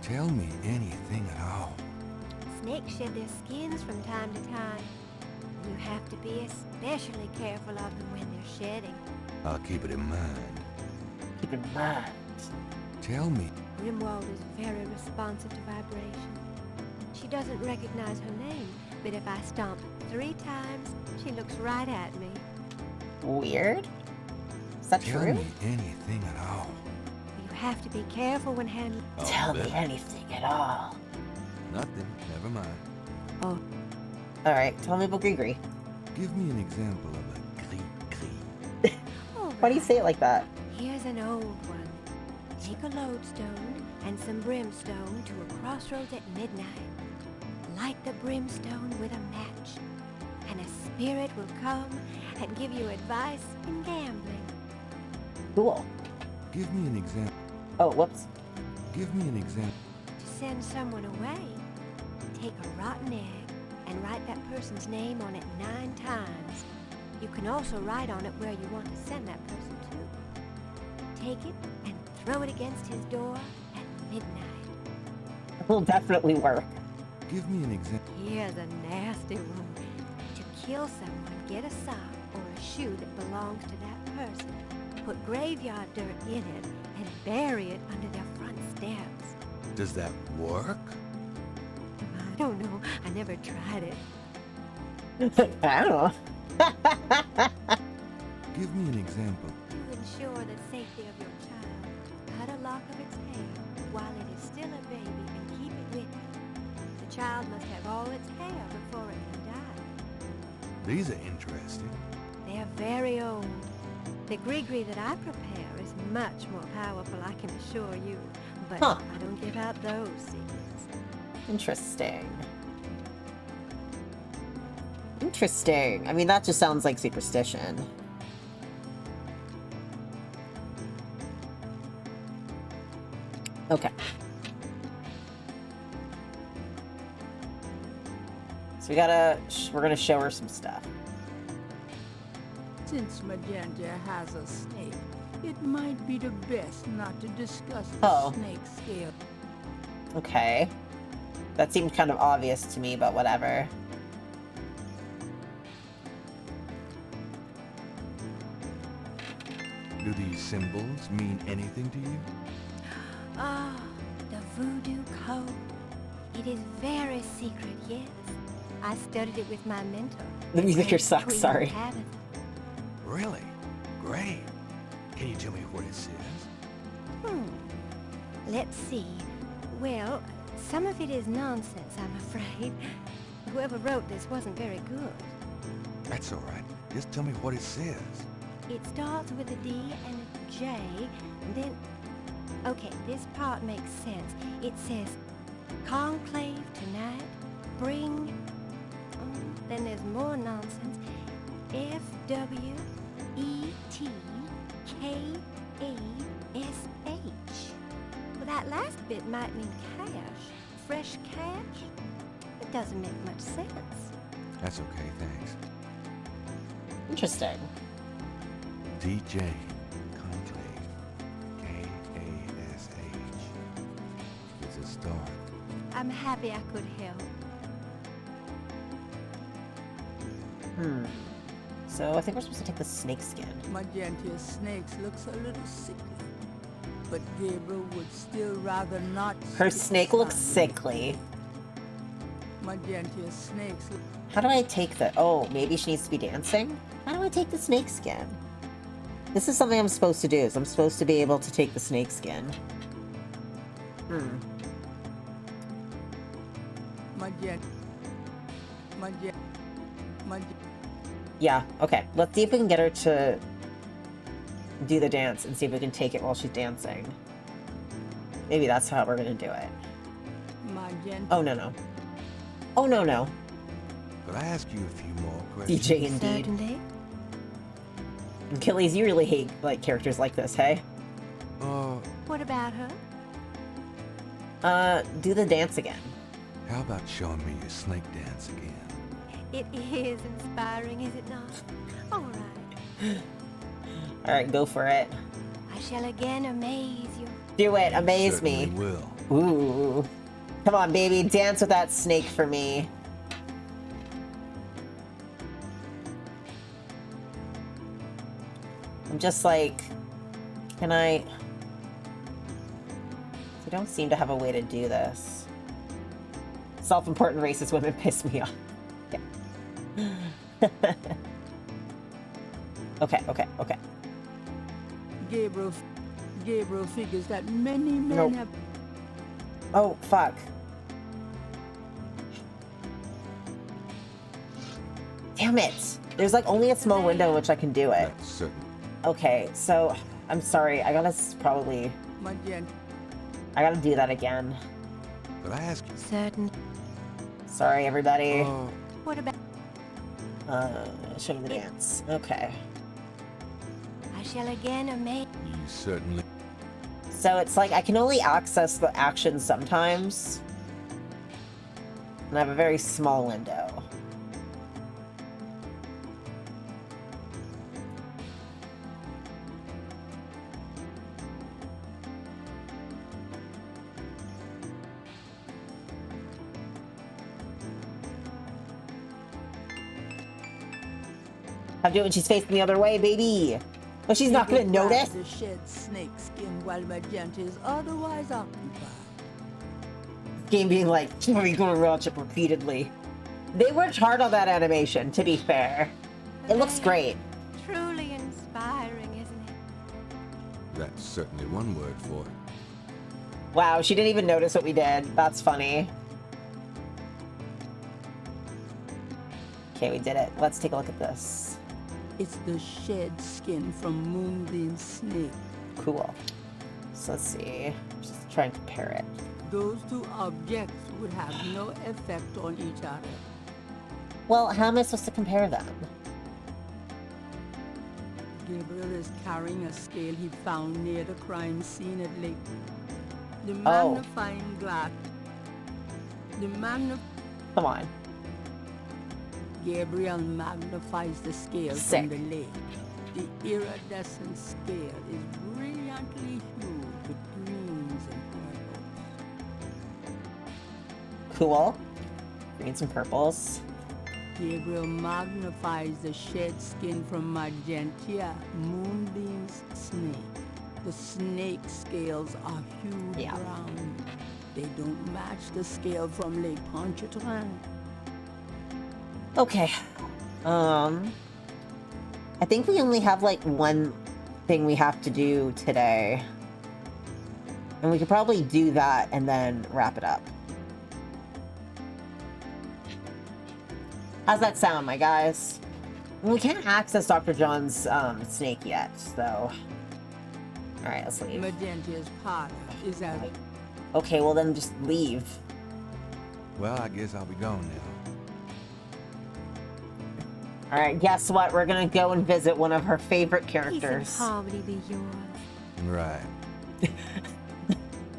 Tell me anything at all. Snakes shed their skins from time to time. You have to be especially careful of them when they're shedding. I'll keep it in mind. Keep in mind. Tell me. Grimwald is very responsive to vibration. She doesn't recognize her name, but if I stomp 3 times, she looks right at me. Weird. Is that Tell true? me anything at all. You have to be careful when handling... Tell me anything at all. Nothing. Never mind. Oh. Alright, tell me about Grigri. Give me an example of a gris. Why do you say it like that? Here's an old one. Take a lodestone and some brimstone to a crossroads at midnight. Light the brimstone with a match, and a spirit will come and give you advice in gambling. Cool. Give me an example. Oh, whoops. Give me an example. To send someone away, take a rotten egg and write that person's name on it 9 times. You can also write on it where you want to send that person to. Take it and throw it against his door at midnight. It'll definitely work. Give me an example. Here's a nasty one. To kill someone, get a sock or a shoe that belongs to that person. Put graveyard dirt in it and bury it under their front steps. Does that work? I don't know. I never tried it. I don't know. Give me an example. To ensure the safety of your child, cut a lock of its hair while it is still a baby and keep it with you. The child must have all its hair before it can die. These are interesting. They're very old. The grigri that I prepare is much more powerful, I can assure you. But Huh. I don't give out those secrets. Interesting. Interesting. I mean, that just sounds like superstition. Okay. So we're gonna show her some stuff. Since Magenta has a snake, it might be the best not to discuss the Oh. snake scale. Okay. That seemed kind of obvious to me, but whatever. Do these symbols mean anything to you? Ah, the voodoo code. It is very secret, yes. I studied it with my mentor. The music here Prince sucks, Queen sorry. Tabitha. Really? Great. Can you tell me what it says? Let's see. Well, some of it is nonsense, I'm afraid. Whoever wrote this wasn't very good. That's all right. Just tell me what it says. It starts with a D and a J, and then... Okay, this part makes sense. It says, conclave tonight, bring... then there's more nonsense. F-W-E-T-K-A-S-H. Well, that last bit might mean cash. Fresh cash? It doesn't make much sense. That's okay, thanks. Interesting. DJ Conclave. K-A-S-H. It's a start. I'm happy I could help. So I think we're supposed to take the snake skin. Magentia's snakes looks a little sickly, but Gabriel would still rather not. Her stick snake looks something. sickly. Magentia's snakes look. How do I take the... Oh, maybe she needs to be dancing? How do I take the snake skin? This is something I'm supposed to do, is I'm supposed to be able to take the snake skin. Yeah, okay. Let's see if we can get her to do the dance and see if we can take it while she's dancing. Maybe that's how we're gonna do it. magenta. Oh, no, no. Oh, no, no. Could I ask you a few more questions? DJ indeed. Certainly. Achilles, you really hate, like, characters like this, hey? What about her? Do the dance again. How about showing me your snake dance again? It is inspiring, is it not? All right. Alright, go for it. I shall again amaze you. Do it, amaze Certainly me. will. Ooh. Come on, baby, dance with that snake for me. I'm just like, can I don't seem to have a way to do this. Self-important racist women piss me off. Yeah. Okay. Gabriel figures that many men Nope. have... Oh, fuck. Damn it. There's like only a small window in which I can do it. That's certain. Okay, so I'm sorry. I gotta probably... Magenta. I gotta do that again. Could I ask you? Certain. Sorry, everybody. What about... Show me the dance. Okay. I shall again amaze... You certainly... So it's like I can only access the action sometimes. And I have a very small window. I'll do it when she's facing the other way, baby. But she's not gonna notice. The shed snake skin while Magenta is otherwise occupied. Game being like, you're gonna watch it repeatedly. They worked hard on that animation, to be fair. It looks great. Truly inspiring, isn't it? That's certainly one word for it. Wow, she didn't even notice what we did. That's funny. Okay, we did it. Let's take a look at this. It's the shed skin from Moonbeam's snake. Cool. So let's see. Just try and compare it. Those two objects would have no effect on each other. Well, how am I supposed to compare them? Gabriel is carrying a scale he found near the crime scene at Lake. The Oh. magnifying glass. Come on. Gabriel magnifies the scale Sick. from the lake. The iridescent scale is brilliantly hued with greens and purples. Cool. Greens and purples. Gabriel magnifies the shed skin from Magenta, Moonbeam's snake. The snake scales are hued brown. They don't match the scale from Lake Pontchartrain. Okay. I think we only have like one thing we have to do today. And we could probably do that and then wrap it up. How's that sound, my guys? We can't access Dr. John's snake yet, so... Alright, let's leave. Magenta's part is out. Okay, well then just leave. Well, I guess I'll be gone now. Alright, guess what? We're gonna go and visit one of her favorite Peace characters. and harmony be yours. Right.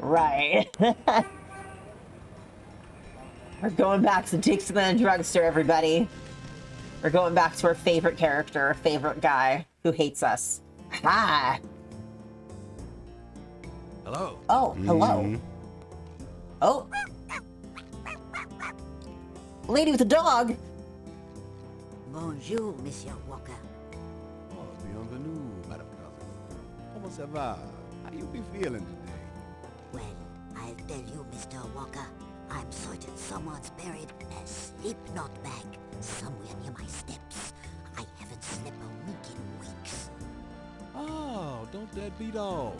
Right. We're going back to Dixieland Drugstore, everybody. We're going back to our favorite character, our favorite guy who hates us. Hi. Hello. Oh, hello. Oh. Lady with the dog. Bonjour, Monsieur Walker. Oh, bienvenue, Madame Cousin. Comment ça va? How you be feeling today? Well, I'll tell you, Mr. Walker, I'm certain someone's buried a slip-knot bag somewhere near my steps. I haven't slept a week in weeks. Oh, don't that beat all.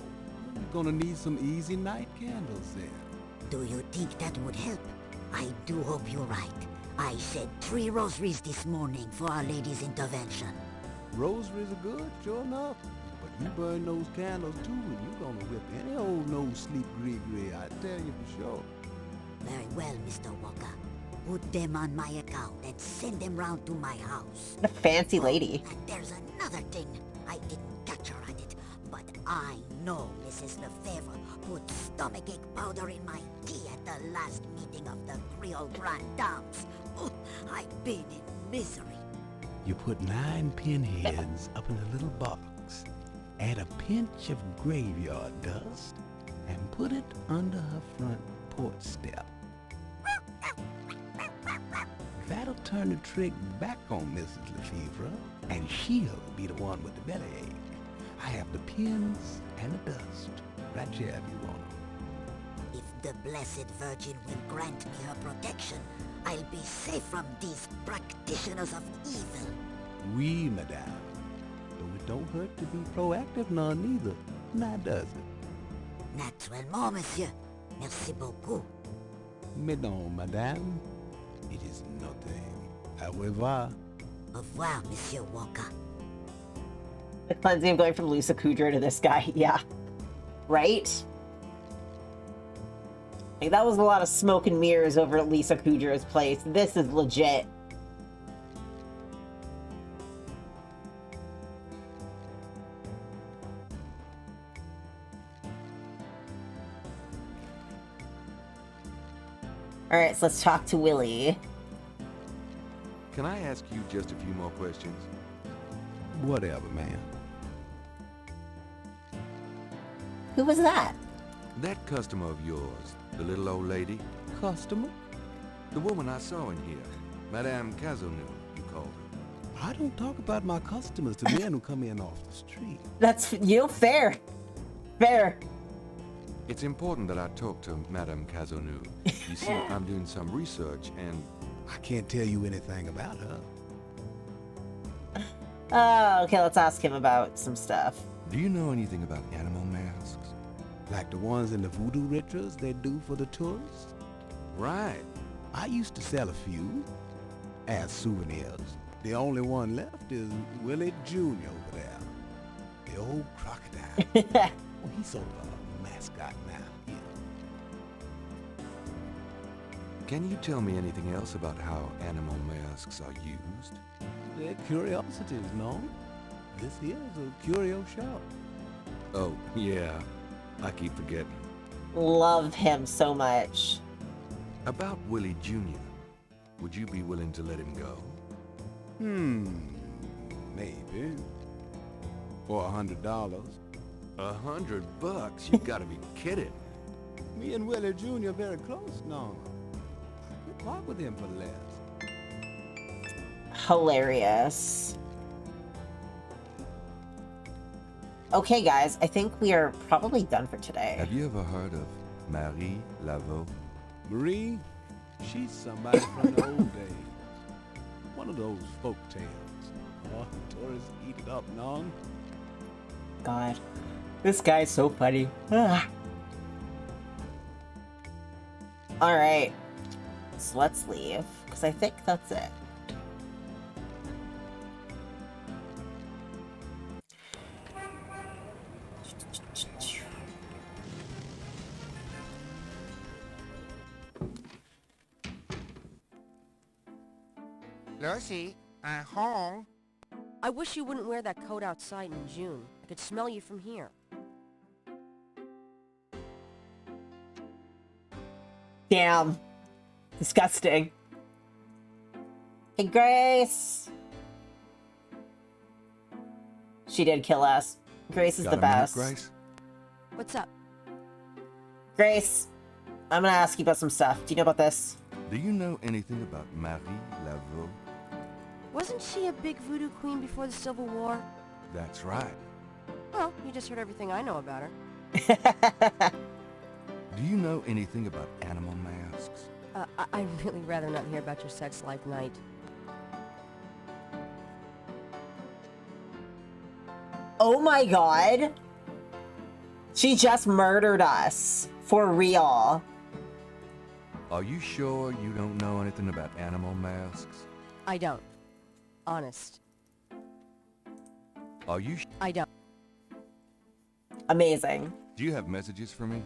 You're gonna need some easy night candles then. Do you think that would help? I do hope you're right. I said 3 rosaries this morning for Our Lady's intervention. Rosaries are good, sure enough. But you burn those candles too, and you're gonna whip any old no-sleep gree-gree, I tell you for sure. Very well, Mr. Walker. Put them on my account and send them round to my house. What a fancy lady. And there's another thing. I didn't catch her at it, but I know Mrs. Lefebvre put stomachache powder in my tea at the last meeting of the Creole Grand Dames. Oh, I've been in misery. You put 9 pinheads up in a little box, add a pinch of graveyard dust, and put it under her front porch step. That'll turn the trick back on Mrs. Lefebvre, and she'll be the one with the bellyache. I have the pins and the dust right here if you want them. If the Blessed Virgin will grant me her protection, I'll be safe from these practitioners of evil. Oui, madame. Though it don't hurt to be proactive none neither, now does it? Naturellement, monsieur. Merci beaucoup. Mais non, madame. It is nothing. Au revoir. Au revoir, Monsieur Walker. The cleansing of going from Lisa Kudrow to this guy. Yeah. Right? Like, that was a lot of smoke and mirrors over at Lisa Kudrow's place. This is legit. Alright, so let's talk to Willie. Can I ask you just a few more questions? Whatever, man. Who was that? That customer of yours, the little old lady, Customer? the woman I saw in here, Madame Cazeneuve, you called her. I don't talk about my customers to men who come in off the street. That's, fair. Fair. It's important that I talk to Madame Cazeneuve. You see, I'm doing some research and... I can't tell you anything about her. Oh, okay, let's ask him about some stuff. Do you know anything about animal masks? Like the ones in the voodoo rituals they do for the tourists? Right. I used to sell a few as souvenirs. The only one left is Willie Jr. over there. The old crocodile. Well, he's sort of a mascot now. Yeah. Can you tell me anything else about how animal masks are used? They're curiosities, no? This is a curio shop. Oh, yeah. I keep forgetting. Love him so much. About Willie Jr., would you be willing to let him go? Maybe. For $100. $100? You gotta be kidding. Me and Willie Jr. very close now. We talk with him for less. Hilarious. Okay, guys, I think we are probably done for today. Have you ever heard of Marie Laveau? Marie? She's somebody from the old days. One of those folk tales. Oh, tourists eat it up, non? God, this guy's so funny. Alright, so let's leave, because I think that's it. Lucy, I'm home. I wish you wouldn't wear that coat outside in June. I could smell you from here. Damn. Disgusting. Hey, Grace. She did kill us. Grace is Got the a minute, best. Grace? What's up? Grace, I'm gonna ask you about some stuff. Do you know about this? Do you know anything about Marie Laveau? Wasn't she a big voodoo queen before the Civil War? That's right. Well, you just heard everything I know about her. Do you know anything about animal masks? I'd really rather not hear about your sex life, Knight. Oh my god. She just murdered us. For real. Are you sure you don't know anything about animal masks? I don't. Honest. Are you I don't. Amazing. Do you have messages for me?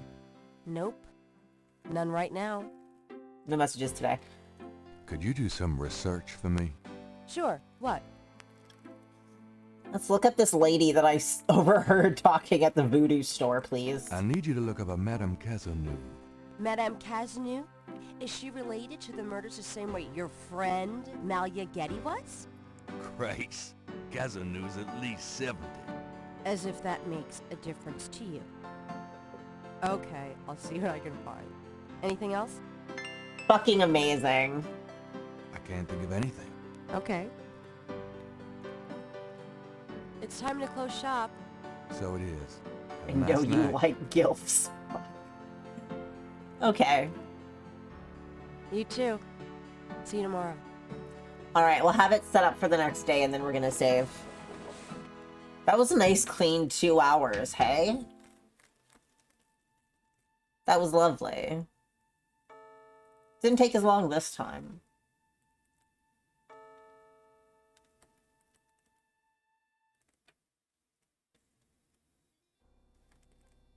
Nope. None right now. No messages today. Could you do some research for me? Sure, what? Let's look up this lady that I overheard talking at the voodoo store, please. I need you to look up a Madame Cazeneuve. Madame Cazeneuve? Is she related to the murders the same way your friend, Malia Getty, was? Grace, Cazeneuve's at least 70. As if that makes a difference to you. Okay, I'll see what I can find. Anything else? Fucking amazing. I can't think of anything. Okay. It's time to close shop. So it is. I know you like gilfs. Okay. You too. See you tomorrow. Alright, we'll have it set up for the next day and then we're gonna save. That was a nice clean 2 hours, hey? That was lovely. Didn't take as long this time.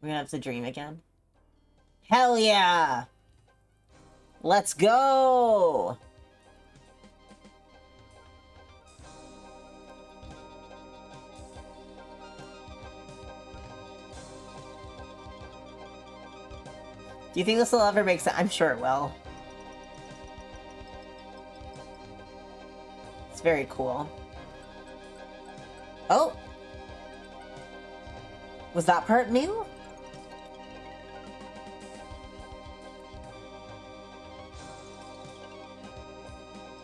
We're gonna have to dream again. Hell yeah! Let's go! Do you think this will ever make sense? I'm sure it will. It's very cool. Oh! Was that part new?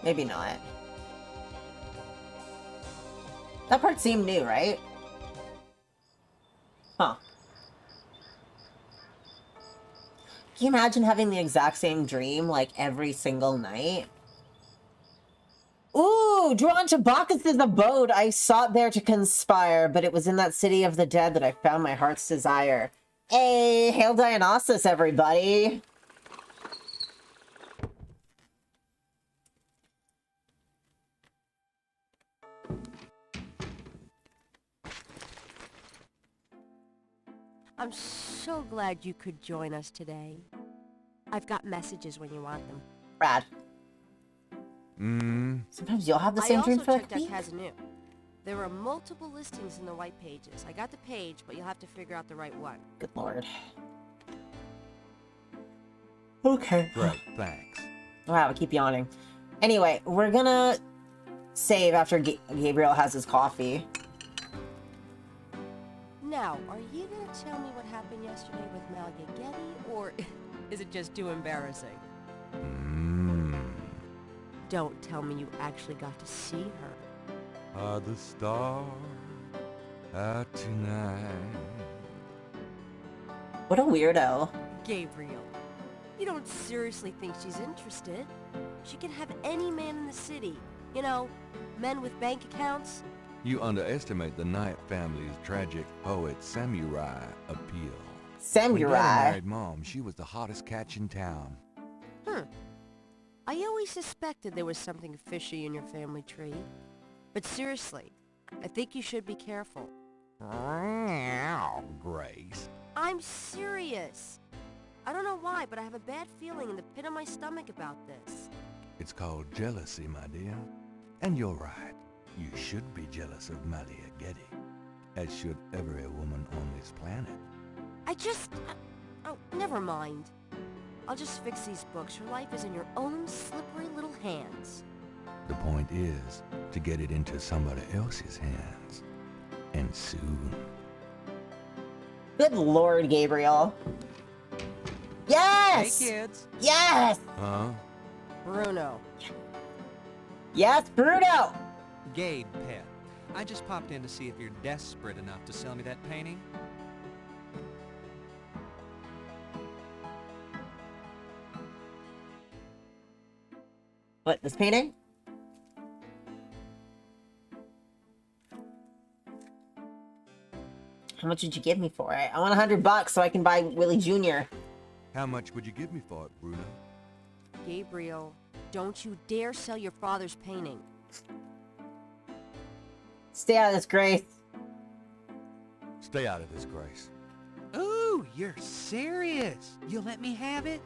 Maybe not. That part seemed new, right? Huh. Can you imagine having the exact same dream, like, every single night? Ooh, drawn to Bacchus's abode, I sought there to conspire, but it was in that city of the dead that I found my heart's desire. Hey, hail Dionysus, everybody! I'm so glad you could join us today. I've got messages when you want them. Brad. Sometimes you'll have the same dream for I like also a week. checked out Cazeneuve. There are multiple listings in the white pages. I got the page, but you'll have to figure out the right one. Good lord. Okay. Great, thanks. Wow, I keep yawning. Anyway, we're gonna save after Gabriel has his coffee. Now, are you gonna tell me what happened yesterday with Malia Getty, or is it just too embarrassing? Don't tell me you actually got to see her. Are the stars out tonight? What a weirdo. Gabriel, you don't seriously think she's interested? She can have any man in the city. You know, men with bank accounts. You underestimate the Knight family's tragic poet samurai appeal. Samurai? When Daddy married Mom, she was the hottest catch in town. I always suspected there was something fishy in your family tree. But seriously, I think you should be careful. Grace. I'm serious. I don't know why, but I have a bad feeling in the pit of my stomach about this. It's called jealousy, my dear. And you're right. You should be jealous of Malia Getty, as should every woman on this planet. Oh, never mind. I'll just fix these books. Your life is in your own slippery little hands. The point is to get it into somebody else's hands. And soon. Good lord, Gabriel. Yes! Hey, kids. Yes! Huh? Bruno. Yes, Bruno! Gabe, pet. I just popped in to see if you're desperate enough to sell me that painting. What, this painting? How much did you give me for it? I want $100 so I can buy Willie Jr. How much would you give me for it, Bruno? Gabriel, don't you dare sell your father's painting. Stay out of this, Grace. Stay out of this, Grace. Ooh, you're serious. You'll let me have it?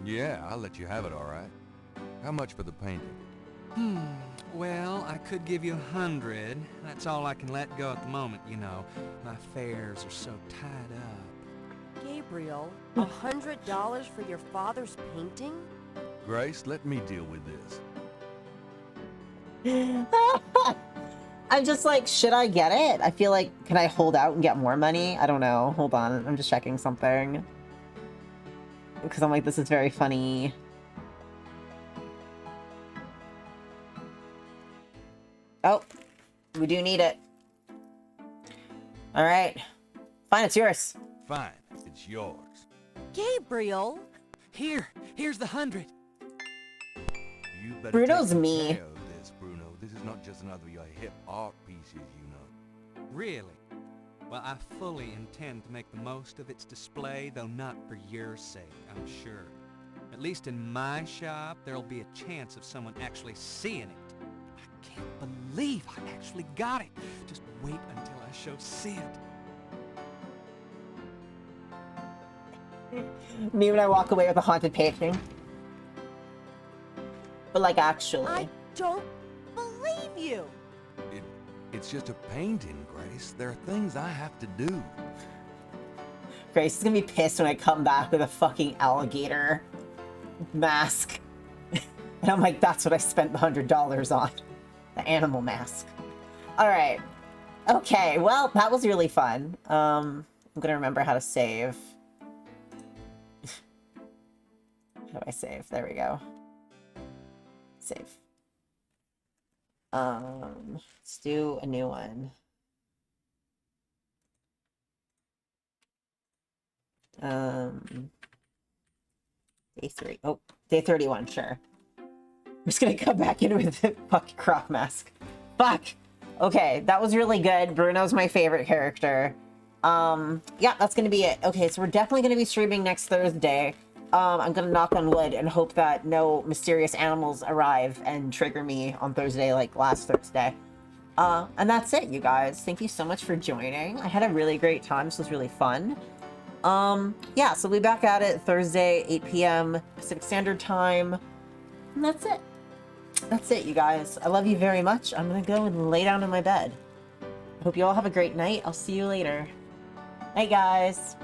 Yeah, I'll let you have it, all right. How much for the painting? Well, I could give you 100. That's all I can let go at the moment, you know. My fares are so tied up. Gabriel, $100 for your father's painting? Grace, let me deal with this. I'm just like, should I get it? I feel like, can I hold out and get more money? I don't know. Hold on. I'm just checking something. Because I'm like, this is very funny. Oh, we do need it. All right. Fine, it's yours. Fine, it's yours. Gabriel! Here's the 100. You better Bruno's take me. care of this, Bruno. This is not just another of your hip art pieces, you know. Really? Well, I fully intend to make the most of its display, though not for your sake, I'm sure. At least in my shop, there'll be a chance of someone actually seeing it. I can't believe I actually got it. Just wait until I show Sid. Me when I walk away with a haunted painting. But like, actually. I don't believe you! It's just a painting, Grace. There are things I have to do. Grace is gonna be pissed when I come back with a fucking alligator mask. And I'm like, that's what I spent the $100 on. The animal mask. Alright. Okay, well, that was really fun. I'm gonna remember how to save. How do I save? There we go. Save. Let's do a new one. Day 3. Oh, day 31, sure. I'm just gonna come back in with the fucking croc mask. Fuck! Okay, that was really good. Bruno's my favorite character. Yeah, that's gonna be it. Okay, so we're definitely gonna be streaming next Thursday. I'm gonna knock on wood and hope that no mysterious animals arrive and trigger me on Thursday like last Thursday. And that's it, you guys. Thank you so much for joining. I had a really great time. This was really fun. Yeah, so we'll be back at it Thursday, 8 p.m. Pacific Standard Time. And that's it. That's it, you guys. I love you very much. I'm gonna go and lay down in my bed. I hope you all have a great night. I'll see you later. Night, guys.